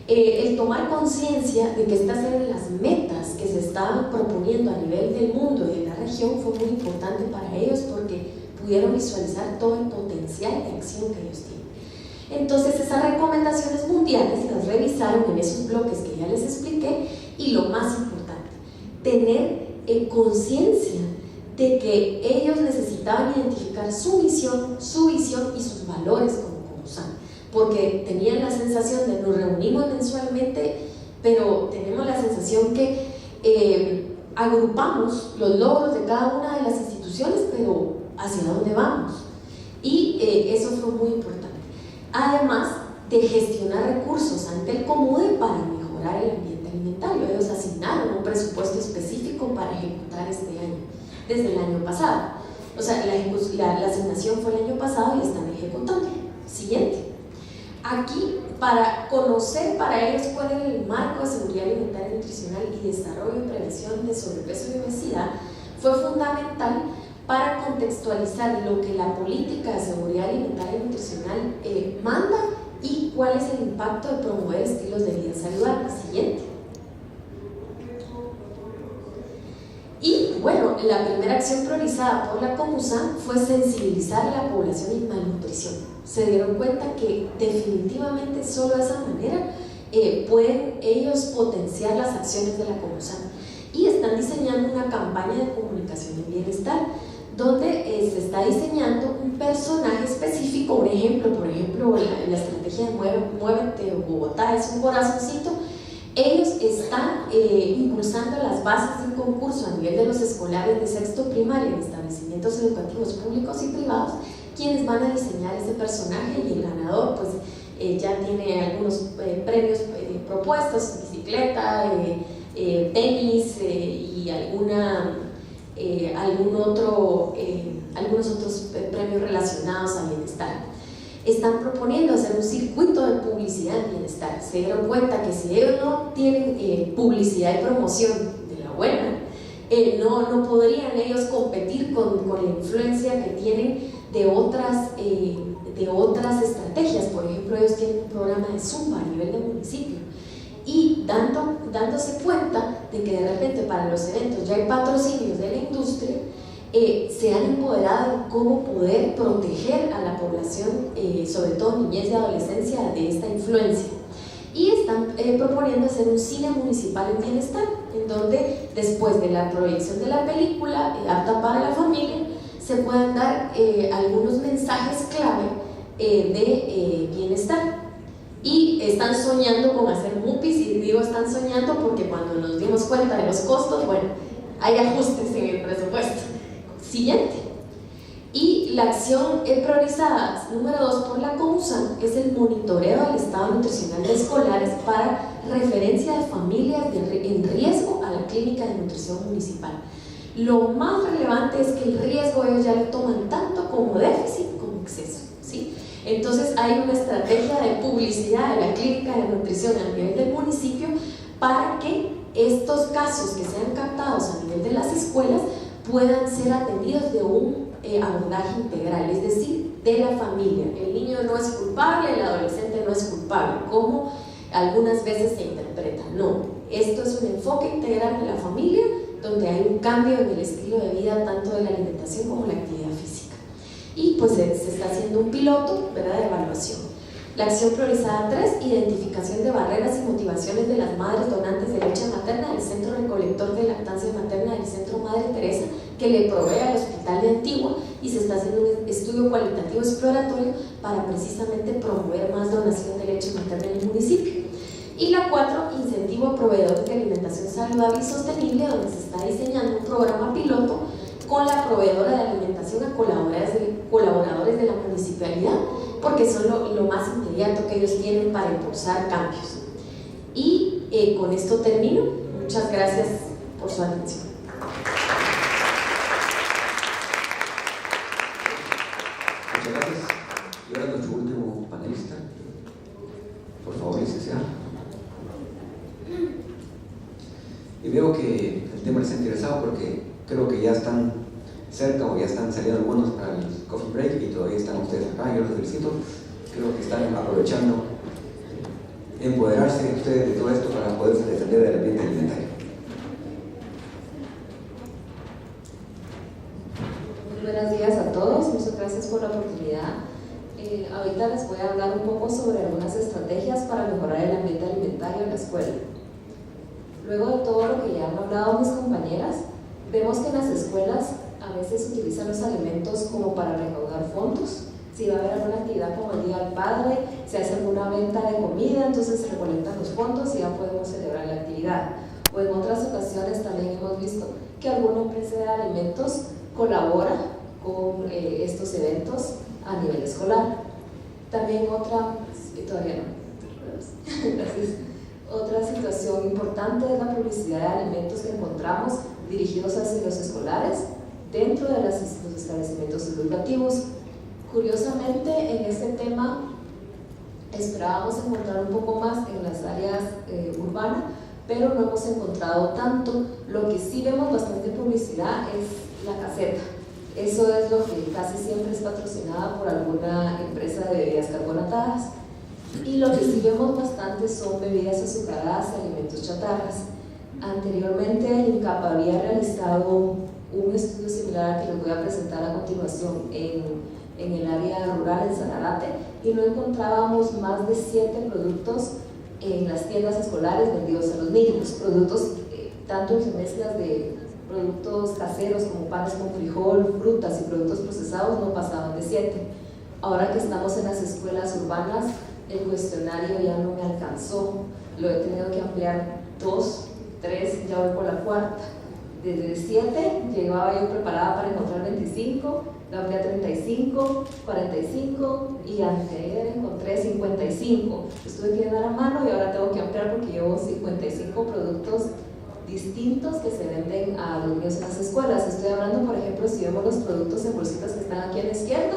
El tomar conciencia de que estas eran las metas que se estaban proponiendo a nivel del mundo y de la región fue muy importante para ellos porque pudieron visualizar todo el potencial de acción que ellos tienen. Entonces esas recomendaciones mundiales las revisaron en esos bloques que ya les expliqué y lo más importante, tener conciencia de que ellos necesitaban identificar su misión, su visión y sus valores como Comusan, porque tenían la sensación de nos reunimos mensualmente, pero tenemos la sensación que agrupamos los logros de cada una de las instituciones, pero hacia dónde vamos, y eso fue muy importante. Además de gestionar recursos ante el COMUDE para mejorar el ambiente alimentario, ellos asignaron un presupuesto específico para ejecutar este año, desde el año pasado. O sea, la asignación fue el año pasado y están ejecutando. Siguiente. Aquí, para conocer para ellos cuál es el marco de seguridad alimentaria y nutricional y desarrollo y prevención de sobrepeso y obesidad, fue fundamental para contextualizar lo que la política de seguridad alimentaria y nutricional manda y cuál es el impacto de promover estilos de vida saludables. Siguiente. Y bueno, la primera acción priorizada por la Comusan fue sensibilizar a la población en malnutrición. Se dieron cuenta que definitivamente solo de esa manera pueden ellos potenciar las acciones de la Comusan. Y están diseñando una campaña de comunicación en bienestar, donde se está diseñando un personaje específico, un ejemplo, por ejemplo, la estrategia de Muévete Bogotá es un corazoncito. Ellos están impulsando las bases del concurso a nivel de los escolares de sexto primaria en establecimientos educativos públicos y privados, quienes van a diseñar ese personaje, y el ganador pues ya tiene algunos premios propuestos: bicicleta, tenis y algunos otros premios relacionados al bienestar. Están proponiendo hacer un circuito de publicidad en bienestar. Se dieron cuenta que si ellos no tienen publicidad y promoción de la buena, no podrían ellos competir con la influencia que tienen de otras estrategias. Por ejemplo, ellos tienen un programa de Zumba a nivel de municipio, y dándose cuenta de que de repente para los eventos ya hay patrocinios de la industria, se han empoderado en cómo poder proteger a la población, sobre todo niñez y adolescencia, de esta influencia. Y están proponiendo hacer un cine municipal en bienestar, en donde después de la proyección de la película apta para la familia, se puedan dar algunos mensajes clave de bienestar. Y están soñando con hacer MUPIs, y digo están soñando porque cuando nos dimos cuenta de los costos, bueno, hay ajustes en el presupuesto. Siguiente. Y la acción priorizada número 2 por la Comusan es el monitoreo del estado nutricional de escolares para referencia de familias en riesgo a la clínica de nutrición municipal. Lo más relevante es que el riesgo ellos ya lo toman tanto como déficit como exceso, ¿sí? Entonces hay una estrategia de publicidad de la clínica de nutrición a nivel del municipio para que estos casos que sean captados a nivel de las escuelas puedan ser atendidos de un abordaje integral, es decir, de la familia. El niño no es culpable, el adolescente no es culpable, como algunas veces se interpreta. No, esto es un enfoque integral de la familia, donde hay un cambio en el estilo de vida, tanto de la alimentación como la actividad física. Y pues se está haciendo un piloto, ¿verdad?, de evaluación. La acción priorizada 3, identificación de barreras y motivaciones de las madres donantes de leche materna del Centro Recolector de Lactancia Materna del Centro Madre Teresa, que le provee al Hospital de Antigua, y se está haciendo un estudio cualitativo exploratorio para precisamente promover más donación de leche materna en el municipio. Y la 4, incentivo a proveedores de alimentación saludable y sostenible, donde se está diseñando un programa piloto con la proveedora de alimentación a colaboradores de la municipalidad, porque son lo más inmediato que ellos tienen para impulsar cambios. Y con esto termino. Muchas gracias por su atención. Muchas gracias. Y ahora nuestro último panelista. Por favor, licenciado. Y veo que el tema les ha interesado porque creo que ya están cerca o ya están saliendo algunos para el coffee break y todavía están ustedes acá. Yo los felicito. Creo que están aprovechando empoderarse ustedes de todo esto para poderse defender del ambiente alimentario. Muy buenos días a todos, muchas gracias por la oportunidad. Ahorita les voy a hablar un poco sobre algunas estrategias para mejorar el ambiente alimentario en la escuela. Luego de todo lo que ya han hablado mis compañeras, vemos que en las escuelas a veces utilizan los alimentos como para recaudar fondos. Si va a haber alguna actividad como el Día del Padre, se hace alguna venta de comida, entonces se recolectan los fondos y ya podemos celebrar la actividad. O en otras ocasiones también hemos visto que alguna empresa de alimentos colabora con estos eventos a nivel escolar. También otra situación importante es la publicidad de alimentos que encontramos dirigidos hacia los escolares dentro de los establecimientos educativos. Curiosamente, en este tema esperábamos encontrar un poco más en las áreas urbanas, pero no hemos encontrado tanto. Lo que sí vemos bastante publicidad es la caseta. Eso es lo que casi siempre es patrocinada por alguna empresa de bebidas carbonatadas. Y lo que sí vemos bastante son bebidas azucaradas y alimentos chatarras. Anteriormente el INCAP había realizado un estudio similar al que les voy a presentar a continuación en el área rural, en Sanarate, y no encontrábamos más de 7 productos en las tiendas escolares vendidos a los niños, productos tanto en mezclas de productos caseros como panes con frijol, frutas y productos procesados no pasaban de 7. Ahora que estamos en las escuelas urbanas, el cuestionario ya no me alcanzó, lo he tenido que ampliar 2, 3, ya voy por la 4ª. Desde 7 llevaba yo preparada para encontrar 25, lo amplié a 35, 45 y anteayer encontré 55. Estuve que llenar a mano y ahora tengo que ampliar porque llevo 55 productos distintos que se venden a los niños en las escuelas. Estoy hablando, por ejemplo, si vemos los productos en bolsitas que están aquí a la izquierda,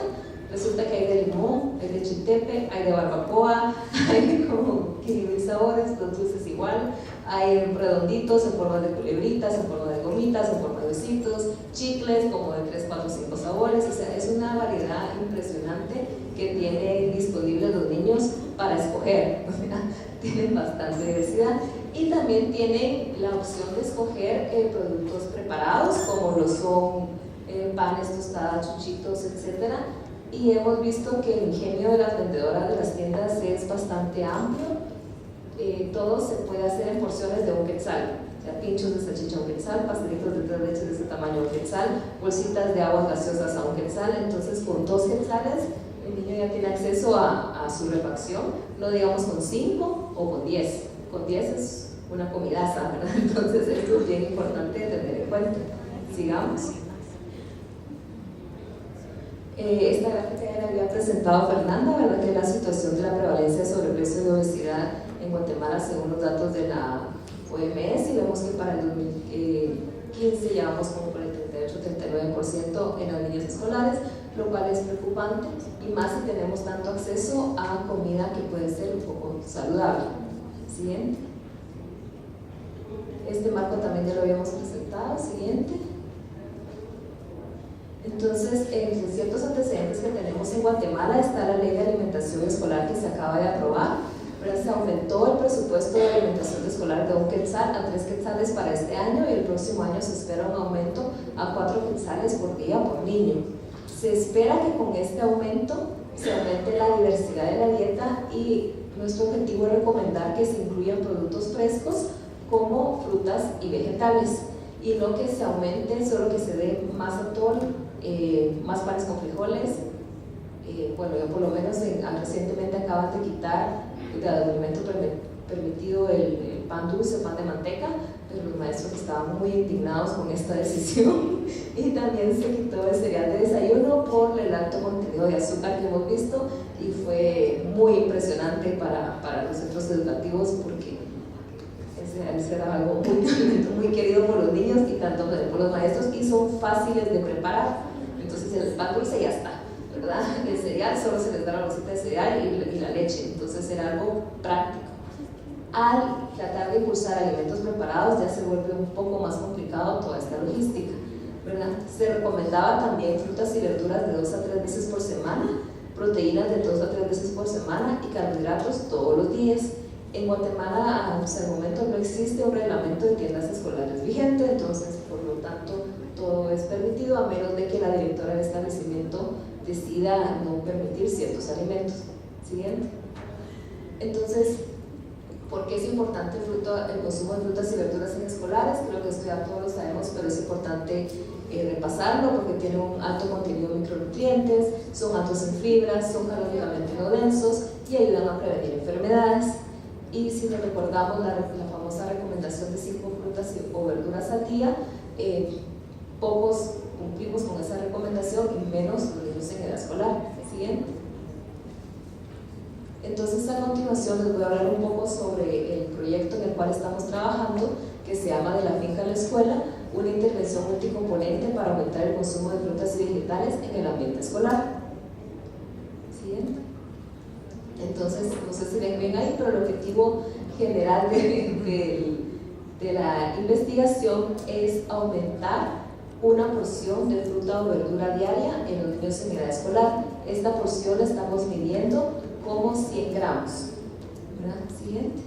resulta que hay de limón, hay de chiltepín, hay de barbacoa, hay como 15 sabores, los dulces igual, hay redonditos en forma de culebritas, en forma de gomitas, en forma de ositos, chicles como de 3, 4, 5 sabores. O sea, es una variedad impresionante que tienen disponibles los niños para escoger. O sea, tienen bastante diversidad. Y también tienen la opción de escoger productos preparados, como lo son panes, tostadas, chuchitos, etc. Y hemos visto que el ingenio de las vendedoras de las tiendas es bastante amplio. Todo se puede hacer en porciones de 1 quetzal, o sea, pinchos de salchicha 1 quetzal, pastelitos de 3 leches de ese tamaño 1 quetzal, bolsitas de aguas gaseosas a 1 quetzal. Entonces con 2 quetzales el niño ya tiene acceso a su refacción, no digamos con 5 o con 10. Con 10 es una comidaza, ¿verdad? Entonces esto es bien importante de tener en cuenta. Sigamos. Esta gráfica ya la había presentado Fernanda, ¿verdad? Que es la situación de la prevalencia de sobrepeso y obesidad en Guatemala según los datos de la OMS, y vemos que para el 2015 ya vamos como por el 38-39% en los niños escolares, lo cual es preocupante, y más si tenemos tanto acceso a comida que puede ser un poco saludable. Siguiente. Este marco también ya lo habíamos presentado. Siguiente. Entonces, entre ciertos antecedentes que tenemos en Guatemala está la Ley de Alimentación Escolar que se acaba de aprobar, pero se aumentó el presupuesto de alimentación escolar de 1 quetzal a 3 quetzales para este año, y el próximo año se espera un aumento a 4 quetzales por día por niño. Se espera que con este aumento se aumente la diversidad de la dieta, y nuestro objetivo es recomendar que se incluyan productos frescos como frutas y vegetales, y no que se aumente solo que se dé más atol, más panes con frijoles. Bueno, yo por lo menos recientemente acaban de quitar de alimento permitido el pan dulce, pan de manteca, pero los maestros estaban muy indignados con esta decisión. Y también se quitó el cereal de desayuno por el alto contenido de azúcar que hemos visto, y fue muy impresionante para los centros educativos, porque ese era algo muy querido por los niños y tanto por los maestros, y son fáciles de preparar. Entonces el pan dulce ya está, ¿verdad? El cereal solo se les da la bolsita de cereal y la leche, entonces era algo práctico. Al tratar de impulsar alimentos preparados ya se vuelve un poco más complicado toda esta logística, ¿verdad? Se recomendaba también frutas y verduras de 2 a 3 veces por semana, proteínas de 2 a 3 veces por semana y carbohidratos todos los días. En Guatemala hasta el momento no existe un reglamento de tiendas escolares vigente, entonces por lo tanto todo es permitido a menos de que la directora del establecimiento decida no permitir ciertos alimentos. Siguiente. Entonces, ¿por qué es importante el consumo de frutas y verduras en escolares? Creo que esto ya todos lo sabemos, pero es importante repasarlo porque tiene un alto contenido de micronutrientes, son altos en fibras, son calóricamente no densos y ayudan a prevenir enfermedades. Y si nos recordamos la famosa recomendación de 5 frutas o verduras al día, pocos cumplimos con esa recomendación y menos los niños en edad escolar. Siguiente. Entonces, a continuación les voy a hablar un poco sobre el proyecto en el cual estamos trabajando, que se llama De la finca a la escuela, una intervención multicomponente para aumentar el consumo de frutas y vegetales en el ambiente escolar. Siguiente. Entonces, no sé si ven bien ahí, pero el objetivo general de la investigación es aumentar una porción de fruta o verdura diaria en los niños en edad escolar. Esta porción la estamos midiendo como 100 gramos. ¿Verdad? Siguiente.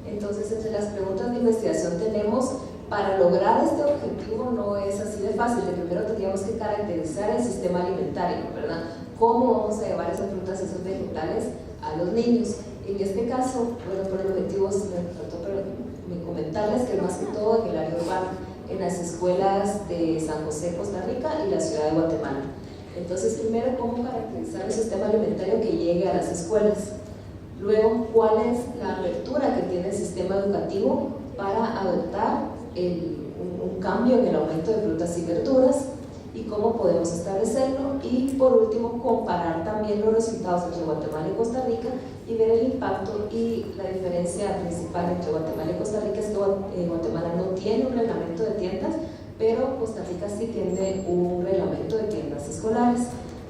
Entonces, entre las preguntas de investigación tenemos, para lograr este objetivo no es así de fácil. Primero tendríamos que caracterizar el sistema alimentario, ¿verdad? ¿Cómo vamos a llevar esas frutas y esos vegetales a los niños? En este caso, bueno, por el objetivo me faltó comentarles que más que todo en el área urbana, en las escuelas de San José, Costa Rica y la ciudad de Guatemala. Entonces, primero, cómo caracterizar el sistema alimentario que llegue a las escuelas. Luego, cuál es la apertura que tiene el sistema educativo para adoptar un cambio en el aumento de frutas y verduras y cómo podemos establecerlo. Y por último, comparar también los resultados entre Guatemala y Costa Rica y ver el impacto y la diferencia principal entre Guatemala y Costa Rica es que Guatemala no tiene un reglamento de tiendas, pero Costa Rica sí tiene un reglamento de tiendas escolares.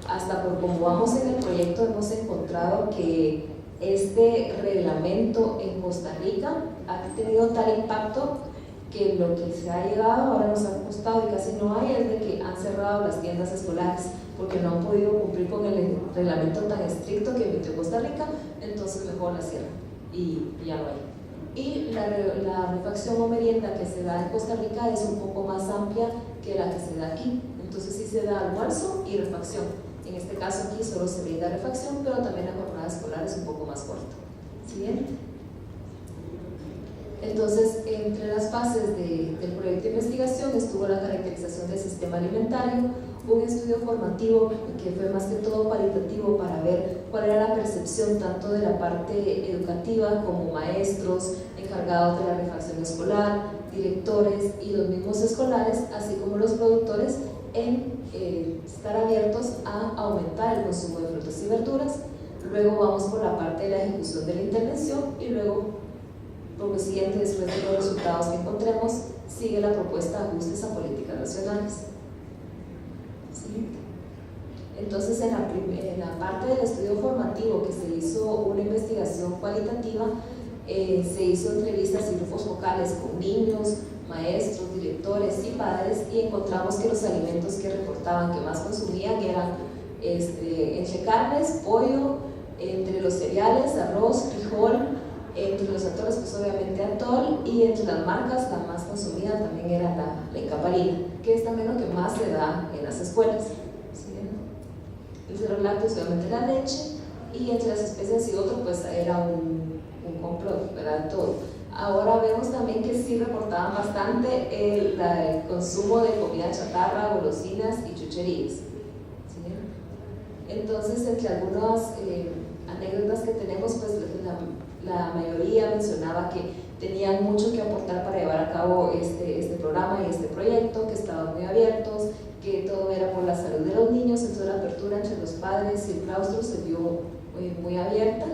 Hasta por como vamos en el proyecto hemos encontrado que este reglamento en Costa Rica ha tenido tal impacto que lo que se ha llegado, ahora nos ha costado y casi no hay, es de que han cerrado las tiendas escolares porque no han podido cumplir con el reglamento tan estricto que emitió Costa Rica, entonces mejor la cierran y ya no hay. Y la refacción o merienda que se da en Costa Rica es un poco más amplia que la que se da aquí, entonces sí se da almuerzo y refacción. En este caso aquí solo se brinda refacción, pero también la jornada escolar es un poco más corta. ¿Sí? Entonces, entre las fases del proyecto de investigación estuvo la caracterización del sistema alimentario, un estudio formativo que fue más que todo cualitativo para ver cuál era la percepción tanto de la parte educativa como maestros, encargados de la refacción escolar, directores y los mismos escolares, así como los productores, en estar abiertos a aumentar el consumo de frutas y verduras. Luego vamos por la parte de la ejecución de la intervención y luego, por lo siguiente, después de los resultados que encontremos, sigue la propuesta de ajustes a políticas nacionales. ¿Sí? Entonces, en la parte del estudio formativo que se hizo una investigación cualitativa, se hizo entrevistas y grupos focales con niños, maestros, directores y padres, y encontramos que los alimentos que reportaban que más consumían eran entre carnes, pollo, entre los cereales, arroz, frijol, entre los atoles pues obviamente atol, y entre las marcas la más consumida también era la encaparina, que es también lo que más se da en las escuelas. ¿Sí? El cero lácteos obviamente la leche, y entre las especias y otro pues era un complot, ¿verdad? Todo. Ahora vemos también que sí reportaban bastante el consumo de comida chatarra, golosinas y chucherías. ¿Sí? Entonces, entre algunas anécdotas que tenemos, pues la mayoría mencionaba que tenían mucho que aportar para llevar a cabo este programa y este proyecto, que estaban muy abiertos, que todo era por la salud de los niños, entonces la apertura entre los padres y el claustro se vio muy abierta.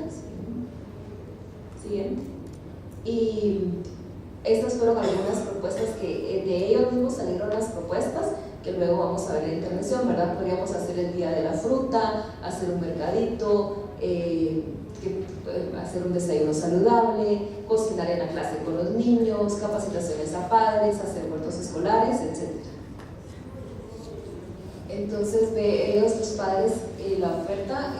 Siguiente. Y estas fueron algunas propuestas que de ellos mismos salieron las propuestas que luego vamos a ver en la intervención, ¿verdad? Podríamos hacer el día de la fruta, hacer un mercadito, hacer un desayuno saludable, cocinar en la clase con los niños, capacitaciones a padres, hacer huertos escolares, etc. Entonces, ellos, los padres, la oferta,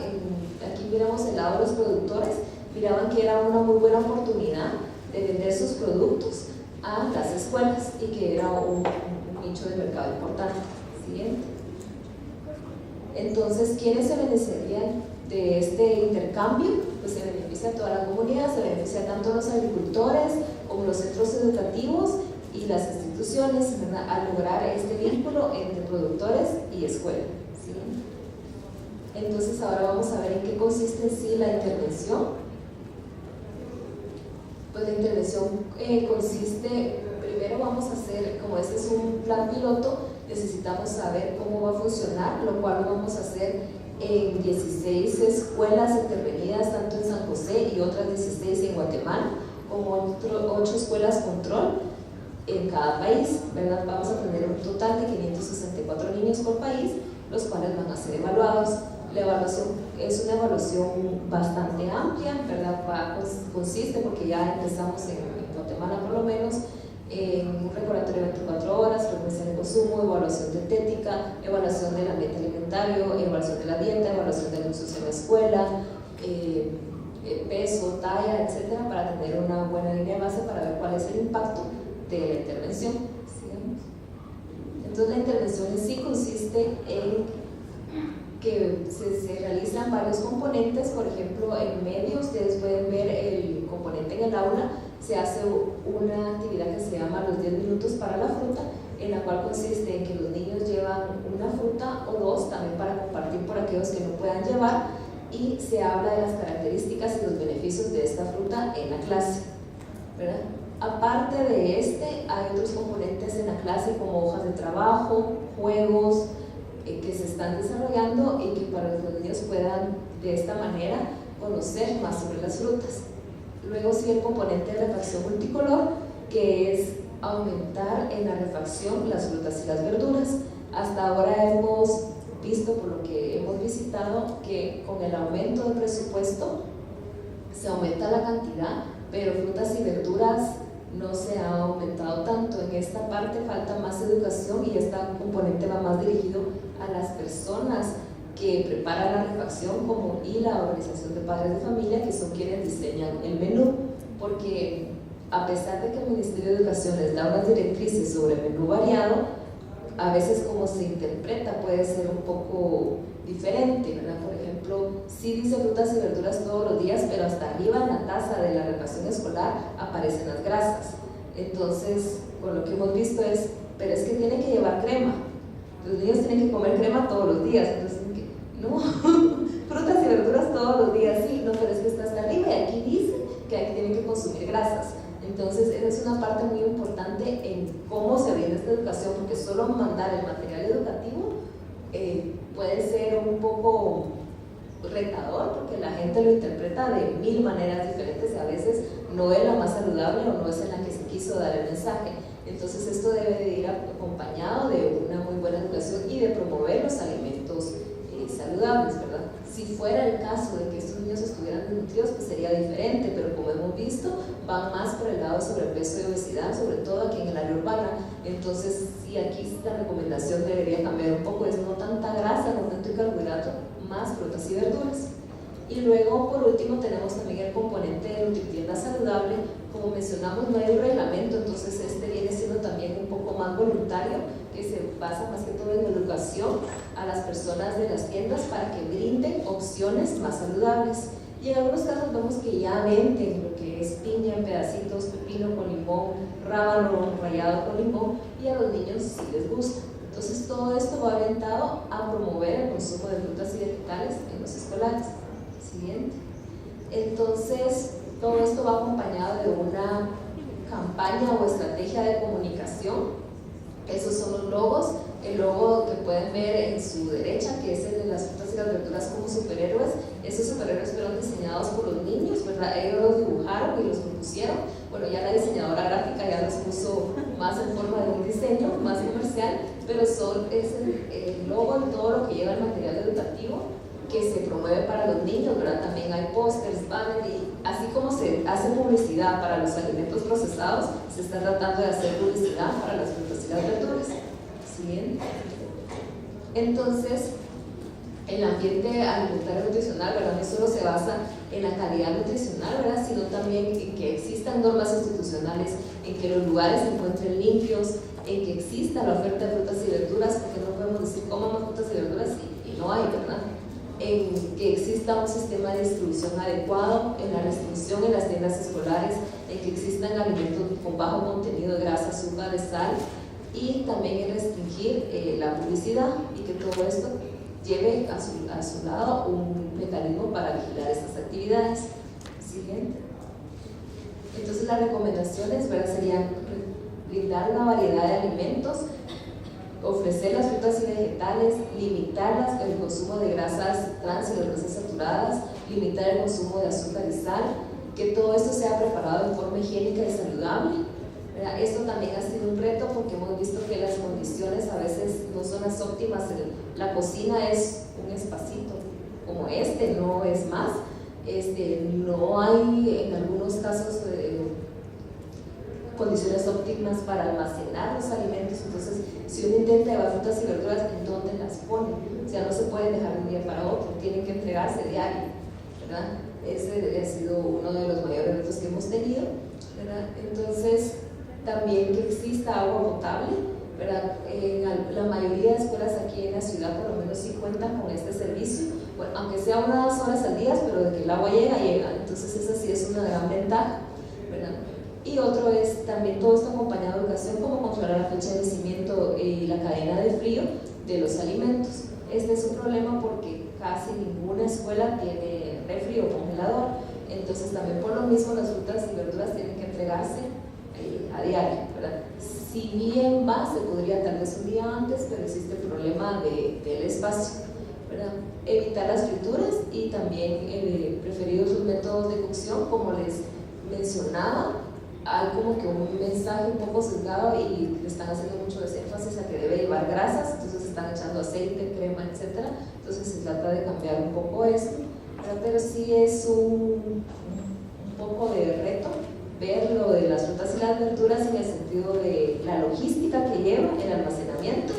aquí miramos el lado de los productores, miraban que era una muy buena oportunidad de vender sus productos a las escuelas y que era un nicho de mercado importante. Siguiente. Entonces, ¿quiénes se beneficiarían de este intercambio? Pues se beneficia a toda la comunidad, se beneficia tanto a los agricultores como los centros educativos y las instituciones, ¿verdad?, al lograr este vínculo entre productores y escuela. ¿Sí? Entonces, ahora vamos a ver en qué consiste en sí la intervención. Pues la intervención consiste, primero vamos a hacer, como este es un plan piloto, necesitamos saber cómo va a funcionar, lo cual lo vamos a hacer en 16 escuelas intervenidas, tanto en San José y otras 16 en Guatemala, como 8 escuelas control en cada país, ¿verdad? Vamos a tener un total de 564 niños por país, los cuales van a ser evaluados. La evaluación es una evaluación bastante amplia, ¿verdad? Consiste, porque ya empezamos en Guatemala por lo menos, en un recordatorio de 24 horas, frecuencia de consumo, evaluación dietética, evaluación del ambiente alimentario, evaluación de la dieta, evaluación de usos en la escuela, peso, talla, etcétera, para tener una buena línea de base para ver cuál es el impacto de la intervención. ¿Sí? Entonces, la intervención en sí consiste en que que se realizan varios componentes. Por ejemplo, en medio ustedes pueden ver el componente en el aula. Se hace una actividad que se llama los 10 minutos para la fruta, en la cual consiste en que los niños llevan una fruta o dos, también para compartir por aquellos que no puedan llevar, y se habla de las características y los beneficios de esta fruta en la clase, ¿verdad? Aparte de hay otros componentes en la clase como hojas de trabajo, juegos que se están desarrollando y que para que los niños puedan de esta manera conocer más sobre las frutas. Luego sigue el componente de refacción multicolor, que es aumentar en la refacción las frutas y las verduras. Hasta ahora hemos visto, por lo que hemos visitado, que con el aumento del presupuesto se aumenta la cantidad, pero frutas y verduras no se ha aumentado tanto. En esta parte falta más educación y este componente va más dirigido a las personas que preparan la refacción y la organización de padres de familia, que son quienes diseñan el menú, porque a pesar de que el Ministerio de Educación les da unas directrices sobre el menú variado, a veces como se interpreta puede ser un poco diferente, ¿verdad? Por ejemplo, sí dice frutas y verduras todos los días, pero hasta arriba en la taza de la refacción escolar aparecen las grasas. Entonces, con lo que hemos visto pero es que tiene que llevar crema. Los niños tienen que comer crema todos los días. Entonces, no, frutas y verduras todos los días, sí, no, pero es que está hasta arriba y aquí dice que aquí tienen que consumir grasas. Entonces, esa es una parte muy importante en cómo se brinda esta educación, porque solo mandar el material educativo puede ser un poco retador, porque la gente lo interpreta de 1000 maneras diferentes y a veces no es la más saludable o no es en la que se quiso dar el mensaje. Entonces, esto debe de ir acompañado de una muy buena educación y de promover los alimentos saludables, ¿verdad? Si fuera el caso de que estos niños estuvieran desnutridos, pues sería diferente, pero como hemos visto, van más por el lado de sobrepeso y obesidad, sobre todo aquí en el área urbana. Entonces, sí, aquí la recomendación debería cambiar un poco, es no tanta grasa, no tanto carbohidrato, más frutas y verduras. Y luego, por último, tenemos también el componente de nutritienda saludable. Como mencionamos, no hay un reglamento, entonces viene siendo también un poco más voluntario, que se basa más que todo en educación a las personas de las tiendas para que brinden opciones más saludables. Y en algunos casos vemos que ya venden lo que es piña en pedacitos, pepino con limón, rábano rallado con limón, y a los niños sí les gusta. Entonces, todo esto va orientado a promover el consumo de frutas y vegetales en los escolares. Siguiente. Entonces, todo esto va acompañado de una campaña o estrategia de comunicación. Esos son los logos. El logo que pueden ver en su derecha, que es el de las frutas y las verduras como superhéroes. Esos superhéroes fueron diseñados por los niños, ¿verdad? Ellos los dibujaron y los compusieron. Bueno, ya la diseñadora gráfica ya los puso más en forma de un diseño más comercial, pero es el logo de todo lo que lleva el material educativo que se promueve para los niños, ¿verdad? También hay pósters, banners, y así como se hace publicidad para los alimentos procesados, se está tratando de hacer publicidad para las frutas y las verduras. ¿Sí? Entonces, el ambiente alimentario nutricional, ¿verdad? No solo se basa en la calidad nutricional, ¿verdad? Sino también en que existan normas institucionales, en que los lugares se encuentren limpios, en que exista la oferta de frutas y verduras, porque no podemos decir comamos frutas y verduras y no hay, ¿verdad? En que exista un sistema de distribución adecuado, en la restricción en las tiendas escolares, en que existan alimentos con bajo contenido de grasa, azúcar, de sal, y también en restringir la publicidad, y que todo esto lleve a su lado un mecanismo para vigilar estas actividades. Siguiente. Entonces, las recomendaciones, ¿verdad?, serían brindar una variedad de alimentos, ofrecer las frutas y vegetales, limitar el consumo de grasas trans y las grasas saturadas, limitar el consumo de azúcar y sal, que todo esto sea preparado de forma higiénica y saludable, ¿verdad? Esto también ha sido un reto porque hemos visto que las condiciones a veces no son las óptimas. La cocina es un espacito como no es más. No hay en algunos casos condiciones óptimas para almacenar los alimentos. Entonces, si uno intenta llevar frutas y verduras, ¿en dónde las pone? O sea, no se pueden dejar de un día para otro, tienen que entregarse diario, ¿verdad? Ese ha sido uno de los mayores retos que hemos tenido, ¿verdad? Entonces, también que exista agua potable, ¿verdad? La mayoría de escuelas aquí en la ciudad por lo menos sí cuentan con este servicio, bueno, aunque sea unas horas al día, pero de que el agua llega. Entonces esa sí es una gran ventaja, ¿verdad? Y otro es también todo esto acompañado de educación, como controlar la fecha de vencimiento y la cadena de frío de los alimentos. Este es un problema porque casi ninguna escuela tiene refri o congelador, entonces también por lo mismo las frutas y verduras tienen que entregarse a diario, ¿verdad? Si bien se podría tal vez un día antes, pero existe el problema del espacio, ¿verdad? Evitar las frituras y también preferir otros métodos de cocción, como les mencionaba. Hay como que un mensaje un poco sesgado y le están haciendo mucho énfasis a que debe llevar grasas, entonces están echando aceite, crema, etc. Entonces se trata de cambiar un poco esto, pero sí es un poco de reto ver lo de las frutas y las verduras en el sentido de la logística que lleva, el almacenamiento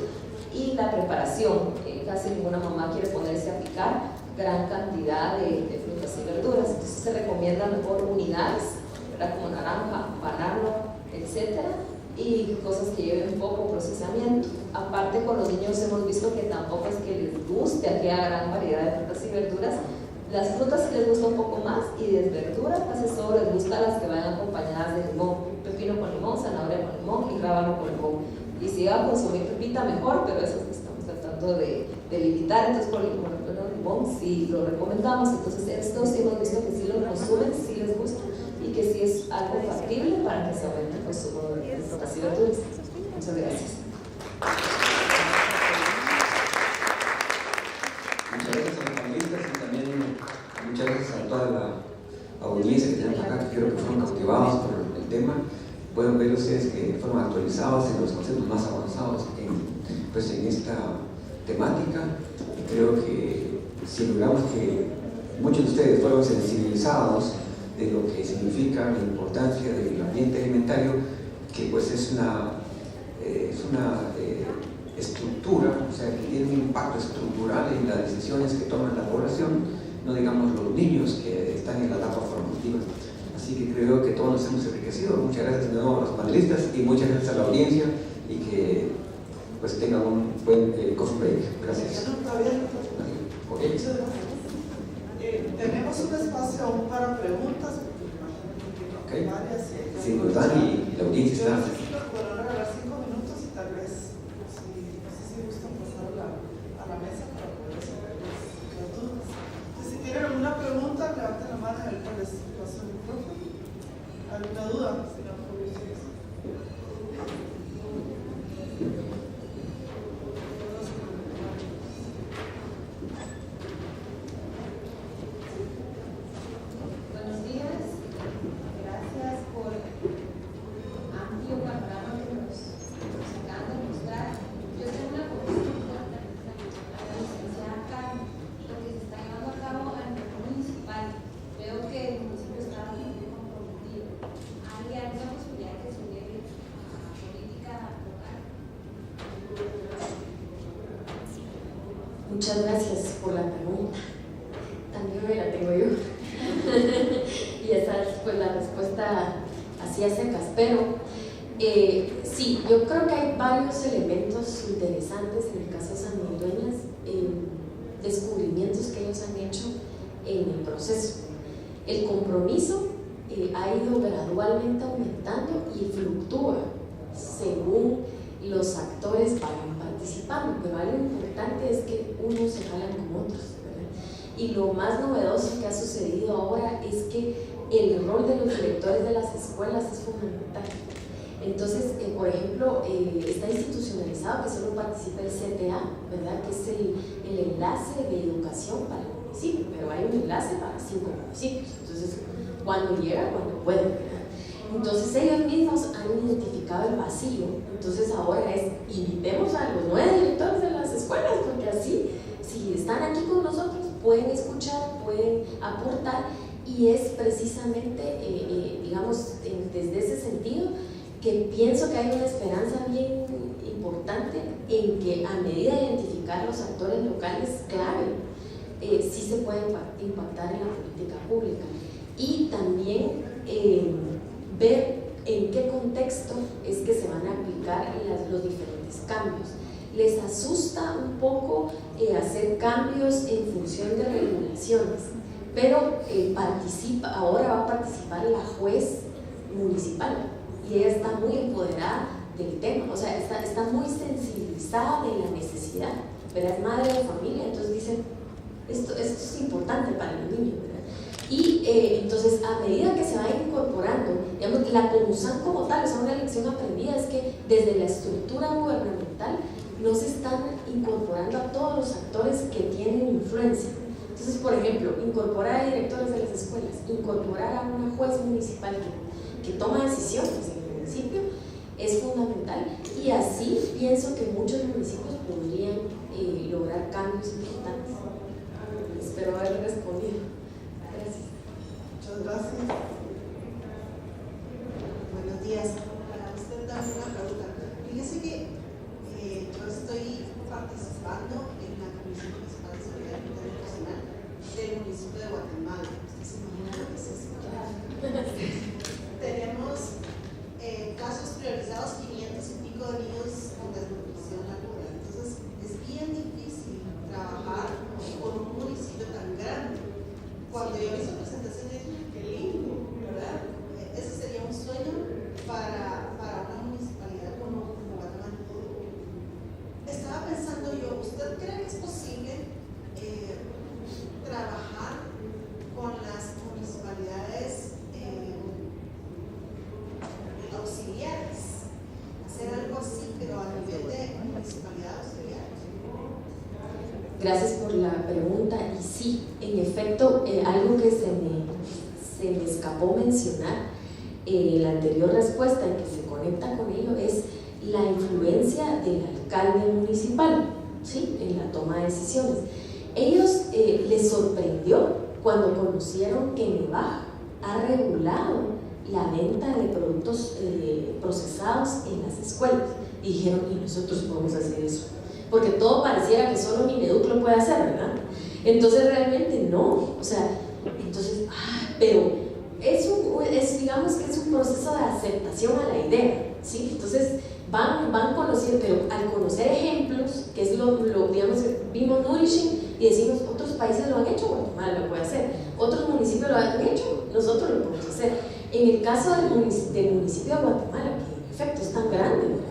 y la preparación. Casi ninguna mamá quiere ponerse a picar gran cantidad de frutas y verduras, entonces se recomiendan mejor unidades, como naranja, banano, etc. Y cosas que lleven poco procesamiento. Aparte, con los niños hemos visto que tampoco es que les guste aquella gran variedad de frutas y verduras. Las frutas sí les gusta un poco más, y de verduras casi solo les gusta las que van acompañadas de limón: pepino con limón, zanahoria con limón y rábano con limón. Y si va a consumir pepita, mejor, pero eso estamos tratando de limitar. Entonces, por ejemplo, el limón sí lo recomendamos. Entonces, estos sí hemos visto que sí lo consumen, sí les gusta, y que sí es algo factible para que se aumente el consumo de frutas y verduras. Muchas gracias. Muchas gracias a los panelistas y también muchas gracias a toda la audiencia que tenemos acá, que creo que fueron cautivados por el tema. Pueden ver ustedes que fueron actualizados en los conceptos más avanzados en esta temática. Creo que si logramos que muchos de ustedes fueron sensibilizados de lo que significa la importancia del ambiente alimentario, que pues es una estructura, o sea, que tiene un impacto estructural en las decisiones que toma la población, no digamos los niños que están en la etapa formativa. Así que creo que todos nos hemos enriquecido. Muchas gracias de nuevo a los panelistas y muchas gracias a la audiencia, y que pues tengan un buen coffee break. Gracias. Okay. Tenemos un espacio aún para preguntas. Okay. Sí, nos dan y la audiencia está. Yo necesito por ahora 5 minutos y tal vez, no sé si gustan pasar a la mesa para poder resolver las dudas. Entonces, si tienen alguna pregunta, levanten la mano y ahorita les paso el micrófono. ¿Alguna duda? Si no, por ustedes. Muchas gracias por la pregunta. También me la tengo yo. Y esa es pues la respuesta así a secas. Pero sí, yo creo que hay varios elementos interesantes en el caso de sanmigueleñas, descubrimientos que ellos han hecho en el proceso. El compromiso ha ido gradualmente aumentando y fluctúa según los actores vayan participando, pero algo importante es que unos se jalan con otros, ¿verdad? Y lo más novedoso que ha sucedido ahora es que el rol de los directores de las escuelas es fundamental. Entonces, por ejemplo, está institucionalizado que solo participa el CTA, ¿verdad? Que es el enlace de educación para el municipio, pero hay un enlace para 5 municipios. Entonces, cuando llega, cuando puede, ¿verdad? Entonces ellos mismos han identificado el vacío. Entonces ahora es, invitemos a los 9 directores de las escuelas, porque así, si están aquí con nosotros, pueden escuchar, pueden aportar, y es precisamente, digamos, desde ese sentido, que pienso que hay una esperanza bien importante en que a medida de identificar los actores locales clave, sí se puede impactar en la política pública. Y también ver en qué contexto es que se van a aplicar los diferentes cambios. Les asusta un poco hacer cambios en función de regulaciones, pero ahora va a participar la juez municipal y ella está muy empoderada del tema, o sea, está muy sensibilizada de la necesidad, ¿verdad? Es madre de familia, entonces dice, esto es importante para el niño, ¿verdad? Y entonces, a medida que se va incorporando, digamos, la CONUSAN como tal, o sea, una lección aprendida es que desde la estructura gubernamental no se están incorporando a todos los actores que tienen influencia. Entonces, por ejemplo, incorporar a directores de las escuelas, incorporar a una juez municipal que toma decisiones en el municipio es fundamental, y así pienso que muchos municipios podrían lograr cambios importantes. Espero haber respondido. Gracias. Muchas gracias. Buenos días. Para usted también una pregunta. Fíjese que yo estoy participando en la Comisión Municipal de Seguridad Internacional del municipio de Guatemala. Usted se imagina lo que es eso. Tenemos casos priorizados, 500 y pico de niños con desnutrición aguda. Entonces, es bien difícil trabajar con un municipio tan grande. Cuando yo vi su presentación, dije, qué lindo, ¿verdad? Ese sería un sueño para una municipalidad como Guatemala. Estaba pensando yo, ¿usted cree que es posible trabajar con las municipalidades auxiliares? Hacer algo así, pero a nivel de municipalidad auxiliar. Gracias por la pregunta, y sí, en efecto, algo que se me escapó mencionar en la anterior respuesta y que se conecta con ello es la influencia del alcalde municipal, ¿sí?, en la toma de decisiones. Ellos les sorprendió cuando conocieron que Nevaja ha regulado la venta de productos procesados en las escuelas, y dijeron, ¿y nosotros podemos hacer eso? Porque todo pareciera que solo Mineduc lo puede hacer, ¿verdad? Entonces realmente no, o sea, entonces, pero digamos que es un proceso de aceptación a la idea, ¿sí? Entonces van conociendo, pero al conocer ejemplos, que es lo digamos, vimos Nourishing y decimos, otros países lo han hecho, Guatemala lo puede hacer, otros municipios lo han hecho, nosotros lo podemos hacer. En el caso del municipio de Guatemala, que en efecto es tan grande, ¿verdad?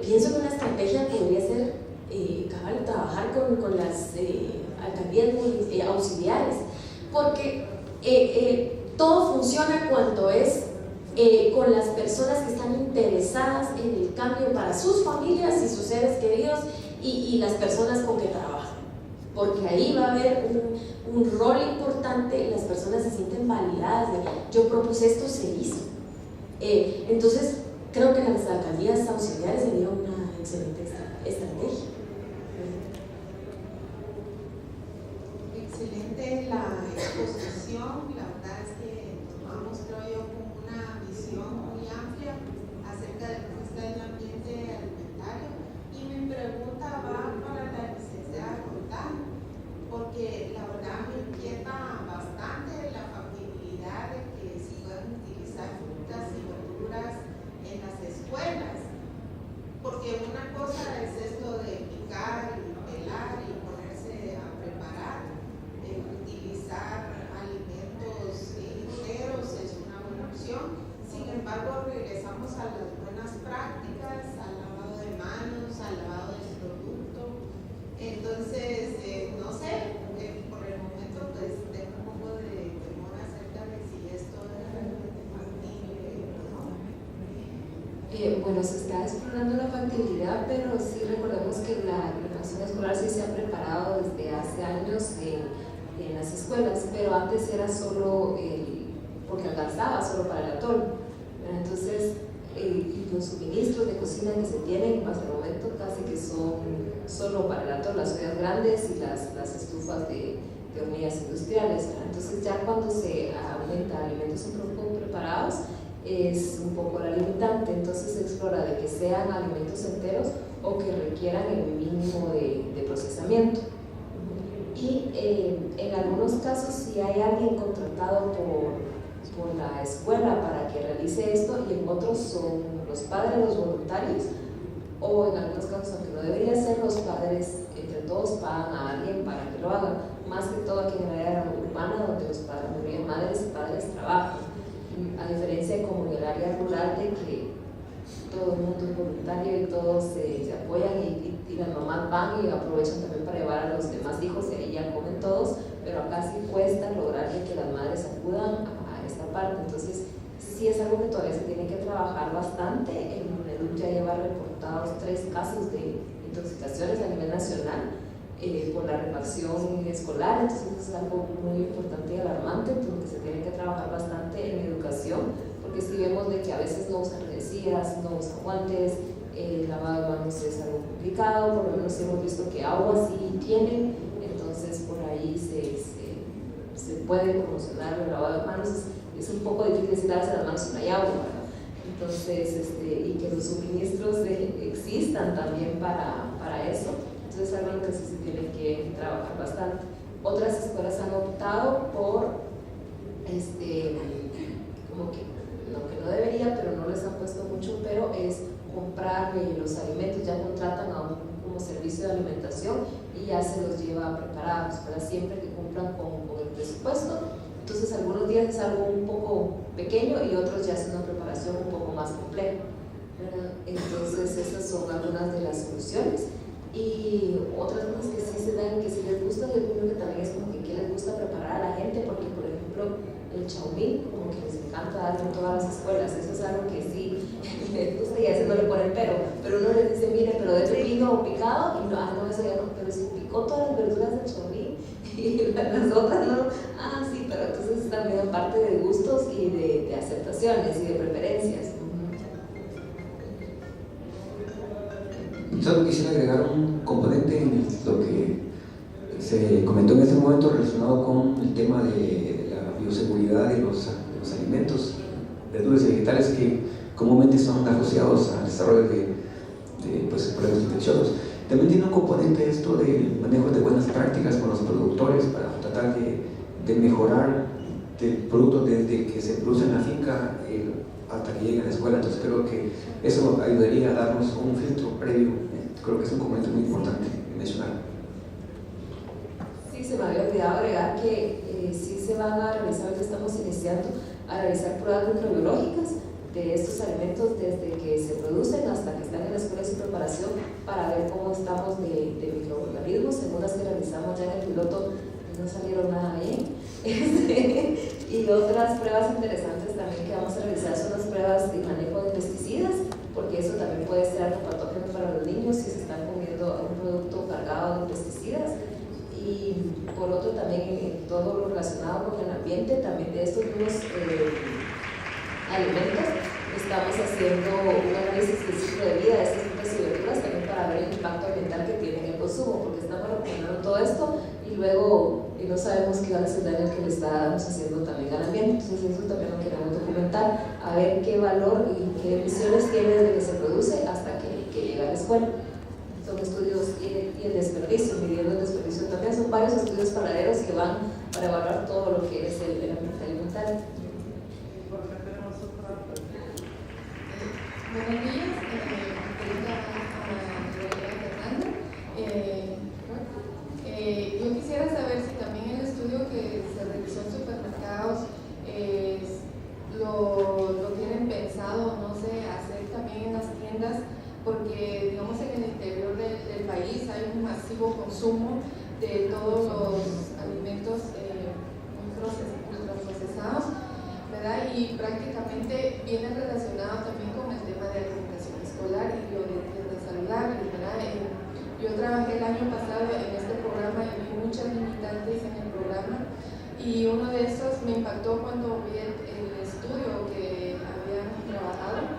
Pienso que una estrategia podría ser trabajar con las alcaldías auxiliares, porque todo funciona cuando es con las personas que están interesadas en el cambio para sus familias y sus seres queridos y las personas con que trabajan, porque ahí va a haber un rol importante, las personas se sienten validadas de yo propuse esto, se hizo. Entonces creo que las alcaldías auxiliares sería una excelente estrategia. Excelente la exposición, la verdad es que tomamos, creo yo, como una visión muy amplia acerca de cómo está el ambiente alimentario, y mi pregunta va para la licenciada Roldán, porque la verdad me inquieta bastante la factibilidad de que se puedan utilizar frutas y verduras en las escuelas, porque una cosa es esto de picar y pelar y ponerse a preparar, utilizar alimentos enteros es una buena opción. Sin embargo, regresamos a las buenas prácticas, al lavado de manos, al lavado del producto. Entonces, no sé, por el momento pues tengo un poco de temor acerca de si esto es realmente factible o no. Bueno, se está explorando la factibilidad, pero sí recordemos que la educación escolar sí se ha preparado desde hace años en las escuelas, pero antes era solo porque alcanzaba solo para el atol. Entonces, los suministros de cocina que se tienen hasta el momento casi que son solo para el atol, las ollas grandes y las estufas de hornillas industriales. Entonces, ya cuando se aumenta alimentos un poco preparados, es un poco la limitante. Entonces se explora de que sean alimentos enteros o que requieran el mínimo de procesamiento. Y en algunos casos, si hay alguien contratado por la escuela para que realice esto, y en otros son los padres los voluntarios, o en algunos casos, aunque no debería ser, los padres entre todos pagan a alguien para que lo haga, más que todo aquí en el área urbana donde los padres, madres y padres trabajan, a diferencia de como en el área rural de que todo el mundo es voluntario y todos se apoyan y las mamás van y aprovechan también para llevar a los demás hijos y ahí ya comen todos, pero acá sí cuesta lograr que las madres acudan a esta parte. Entonces sí es algo que todavía se tiene que trabajar bastante. El MINEDUC ya lleva reportados 3 casos de intoxicaciones a nivel nacional por la refacción escolar, entonces es algo muy importante y alarmante, porque se tiene que trabajar bastante en educación, porque si vemos de que a veces no usan redecillas, no usan guantes, el lavado de manos es algo complicado, por lo menos hemos visto que agua sí tienen, entonces por ahí se puede promocionar el lavado de manos. Es un poco difícil darse las manos sin agua, ¿verdad? Entonces, y que los suministros existan también para eso. Entonces es algo que sí se tiene que trabajar bastante. Otras escuelas han optado por, como que no debería, pero no les han puesto mucho, pero es comprar los alimentos, ya contratan a un como servicio de alimentación y ya se los lleva preparados, para siempre que cumplan con el presupuesto. Entonces algunos días es algo un poco pequeño y otros ya es una preparación un poco más compleja, ¿verdad? Entonces esas son algunas de las soluciones. Y otras cosas que sí se dan, que sí les gusta, yo creo que también es como que les gusta preparar a la gente, porque por ejemplo el chaumín como que les encanta darlo en todas las escuelas, eso es algo que sí les gusta y a veces no le ponen pero uno les dice, mire, pero de pepino picado, y no, eso ya no, pero si picó todas las verduras del chaumín y las otras no, sí, pero entonces también parte de gustos y de aceptaciones y de preferencias. Solo quisiera agregar un componente en lo que se comentó en este momento relacionado con el tema de la bioseguridad de los alimentos, verduras y vegetales que comúnmente son asociados al desarrollo de problemas infecciosos. También tiene un componente esto del manejo de buenas prácticas con los productores para tratar de mejorar el producto desde que se produce en la finca hasta que llegue a la escuela. Entonces creo que eso ayudaría a darnos un filtro previo. Creo que es un componente muy importante mencionar. Sí, se me había olvidado agregar que sí se van a realizar, ya estamos iniciando a realizar pruebas microbiológicas de estos alimentos desde que se producen hasta que están en la escuela de su preparación, para ver cómo estamos de microorganismos. En unas que realizamos ya en el piloto no salieron nada bien. Y otras pruebas interesantes también que vamos a realizar son las pruebas de manejo de pesticidas, porque eso también puede ser algo patógeno para los niños si se están comiendo un producto cargado de pesticidas. Y por otro también en todo lo relacionado con el ambiente, también de estos mismos alimentos estamos haciendo un análisis del ciclo de vida de estas frutas y verduras también para ver el impacto ambiental que tiene en el consumo, porque estamos recomendando todo esto y luego no sabemos qué va a ser el daño que le estamos haciendo también al ambiente. Entonces eso también lo queremos documentar, a ver qué valor y qué emisiones tiene desde que se produce hasta que llega a la escuela. Son estudios y el desperdicio, midiendo el desperdicio también, son varios estudios paralelos que van para evaluar todo lo que es el ambiente alimentario. Buenos días, yo quisiera saber si también el estudio que se realizó en supermercados lo tienen pensado, no sé, hacer también en las tiendas, porque digamos en el interior del país hay un masivo consumo de todos los alimentos ultraprocesados, ¿verdad? Y prácticamente viene relacionado también con el tema de alimentación escolar y lo de tiendas saludables, ¿verdad? Yo trabajé el año pasado en este programa y vi muchas limitantes en el programa, y uno de esos me impactó cuando vi el estudio que habían trabajado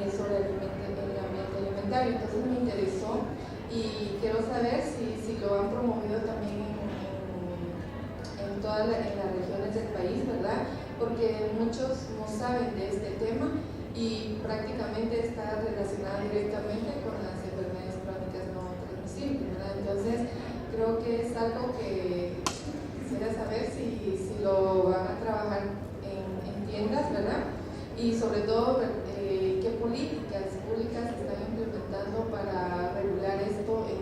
sobre el ambiente alimentario. Entonces me interesó y quiero saber si lo han promovido también en todas las regiones del país, ¿verdad? Porque muchos no saben de este tema y prácticamente está relacionado directamente con las enfermedades crónicas no transmisibles, ¿verdad? Entonces creo que es algo que quisiera saber si lo van a trabajar en tiendas, ¿verdad? Y sobre todo, ¿qué políticas públicas se están implementando para regular esto en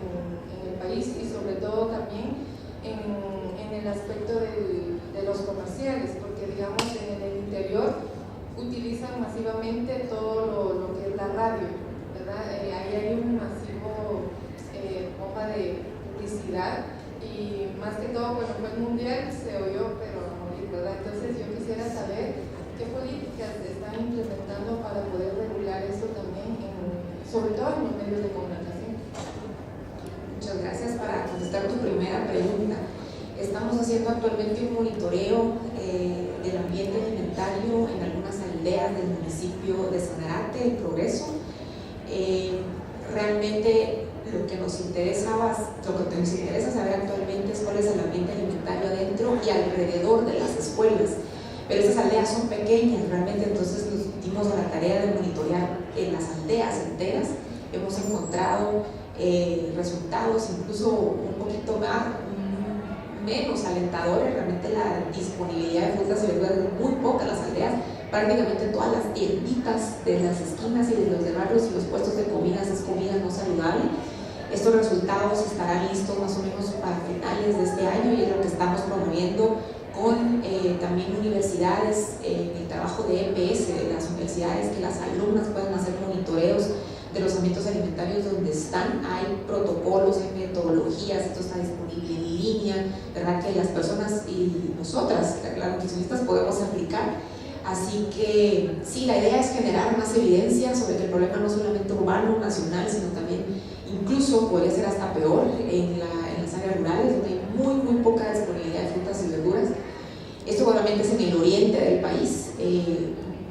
el país? Y sobre todo también en el aspecto de los comerciales, porque digamos en el interior utilizan masivamente todo lo que es la radio, ¿verdad? Ahí hay un masivo bomba de publicidad y más que todo, bueno, fue el mundial, se oyó, pero a morir, ¿verdad? Entonces yo quisiera saber qué políticas se están implementando para poder regular eso también, sobre todo en los medios de comunicación. Muchas gracias. Para contestar tu primera pregunta, estamos haciendo actualmente un monitoreo del ambiente alimentario en algunas aldeas del municipio de Sanarate, El Progreso. Realmente lo que nos interesa saber actualmente es cuál es el ambiente alimentario adentro y alrededor de las escuelas. Pero esas aldeas son pequeñas realmente, entonces nos dimos a la tarea de monitorear en las aldeas enteras. Hemos encontrado resultados incluso un poquito menos alentadores. Realmente la disponibilidad de frutas y verduras es muy poca en las aldeas. Prácticamente todas las tienditas de las esquinas y de los de barrios y los puestos de comidas es comida no saludable. Estos resultados estarán listos más o menos para finales de este año y es lo que estamos promoviendo con también universidades en el trabajo de EPS, de las universidades, que las alumnas puedan hacer monitoreos de los ámbitos alimentarios donde están. Hay protocolos, hay metodologías, esto está disponible en línea, ¿verdad? Que las personas y nosotras, las nutricionistas, podemos aplicar. Así que sí, la idea es generar más evidencia sobre que el problema no es solamente urbano, nacional, sino también incluso podría ser hasta peor en las áreas rurales, donde hay muy poca disponibilidad de frutas y verduras. Esto obviamente es en el oriente del país.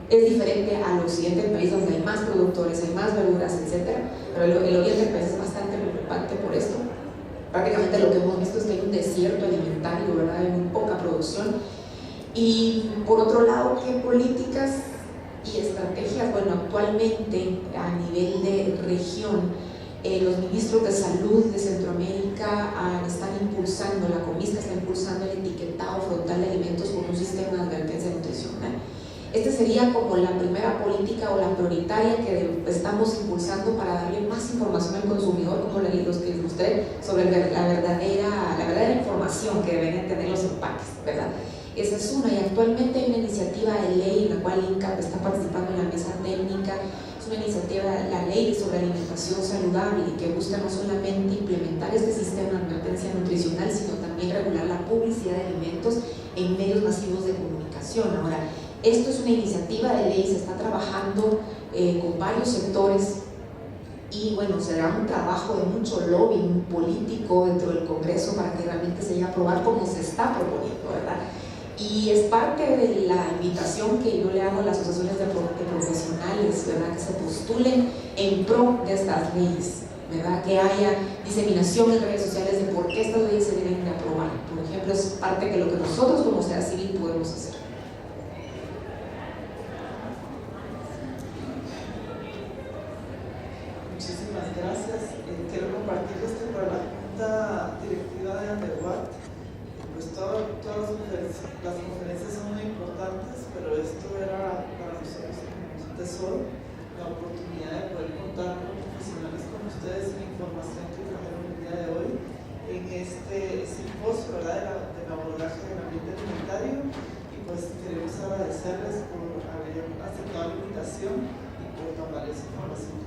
Es diferente al occidente del país, donde hay más productores, hay más verduras, etc. Pero el oriente del país es bastante preocupante por esto. Prácticamente lo que hemos visto es que hay un desierto alimentario, ¿verdad? Hay muy poca producción. Y por otro lado, ¿qué políticas y estrategias? Bueno, actualmente a nivel de región, los ministros de salud de Centroamérica están impulsando, la Comisca está impulsando el etiquetado frontal de alimentos con un sistema de advertencia nutricional. Esta sería como la primera política o la prioritaria que estamos impulsando para darle más información al consumidor, como los que les mostré, sobre la verdadera información que deben tener los empaques, ¿verdad? Esa es una, y actualmente hay una iniciativa de ley en la cual INCAP está participando en la mesa técnica. Es una iniciativa, la ley sobre alimentación saludable, que busca no solamente implementar este sistema de advertencia nutricional, sino también regular la publicidad de alimentos en medios masivos de comunicación. Ahora, esto es una iniciativa de ley, se está trabajando con varios sectores y bueno, será un trabajo de mucho lobbying político dentro del Congreso para que realmente se llegue a aprobar como se está proponiendo, ¿verdad? Y es parte de la invitación que yo le hago a las asociaciones de profesionales, ¿verdad? Que se postulen en pro de estas leyes, ¿verdad? Que haya diseminación en redes sociales de por qué estas leyes se deben de aprobar. Por ejemplo, es parte de lo que nosotros como sociedad civil podemos hacer. Muchísimas gracias. Quiero compartirles que para la Junta Directiva de Underwater, pues todas las conferencias son muy importantes, pero esto era para nosotros un tesoro, la oportunidad de poder contar con profesionales como ustedes en la información que trajeron el día de hoy en este simposio, ¿verdad? del abordaje del ambiente alimentario. Y pues queremos agradecerles por haber aceptado la invitación y por tan valiosa información.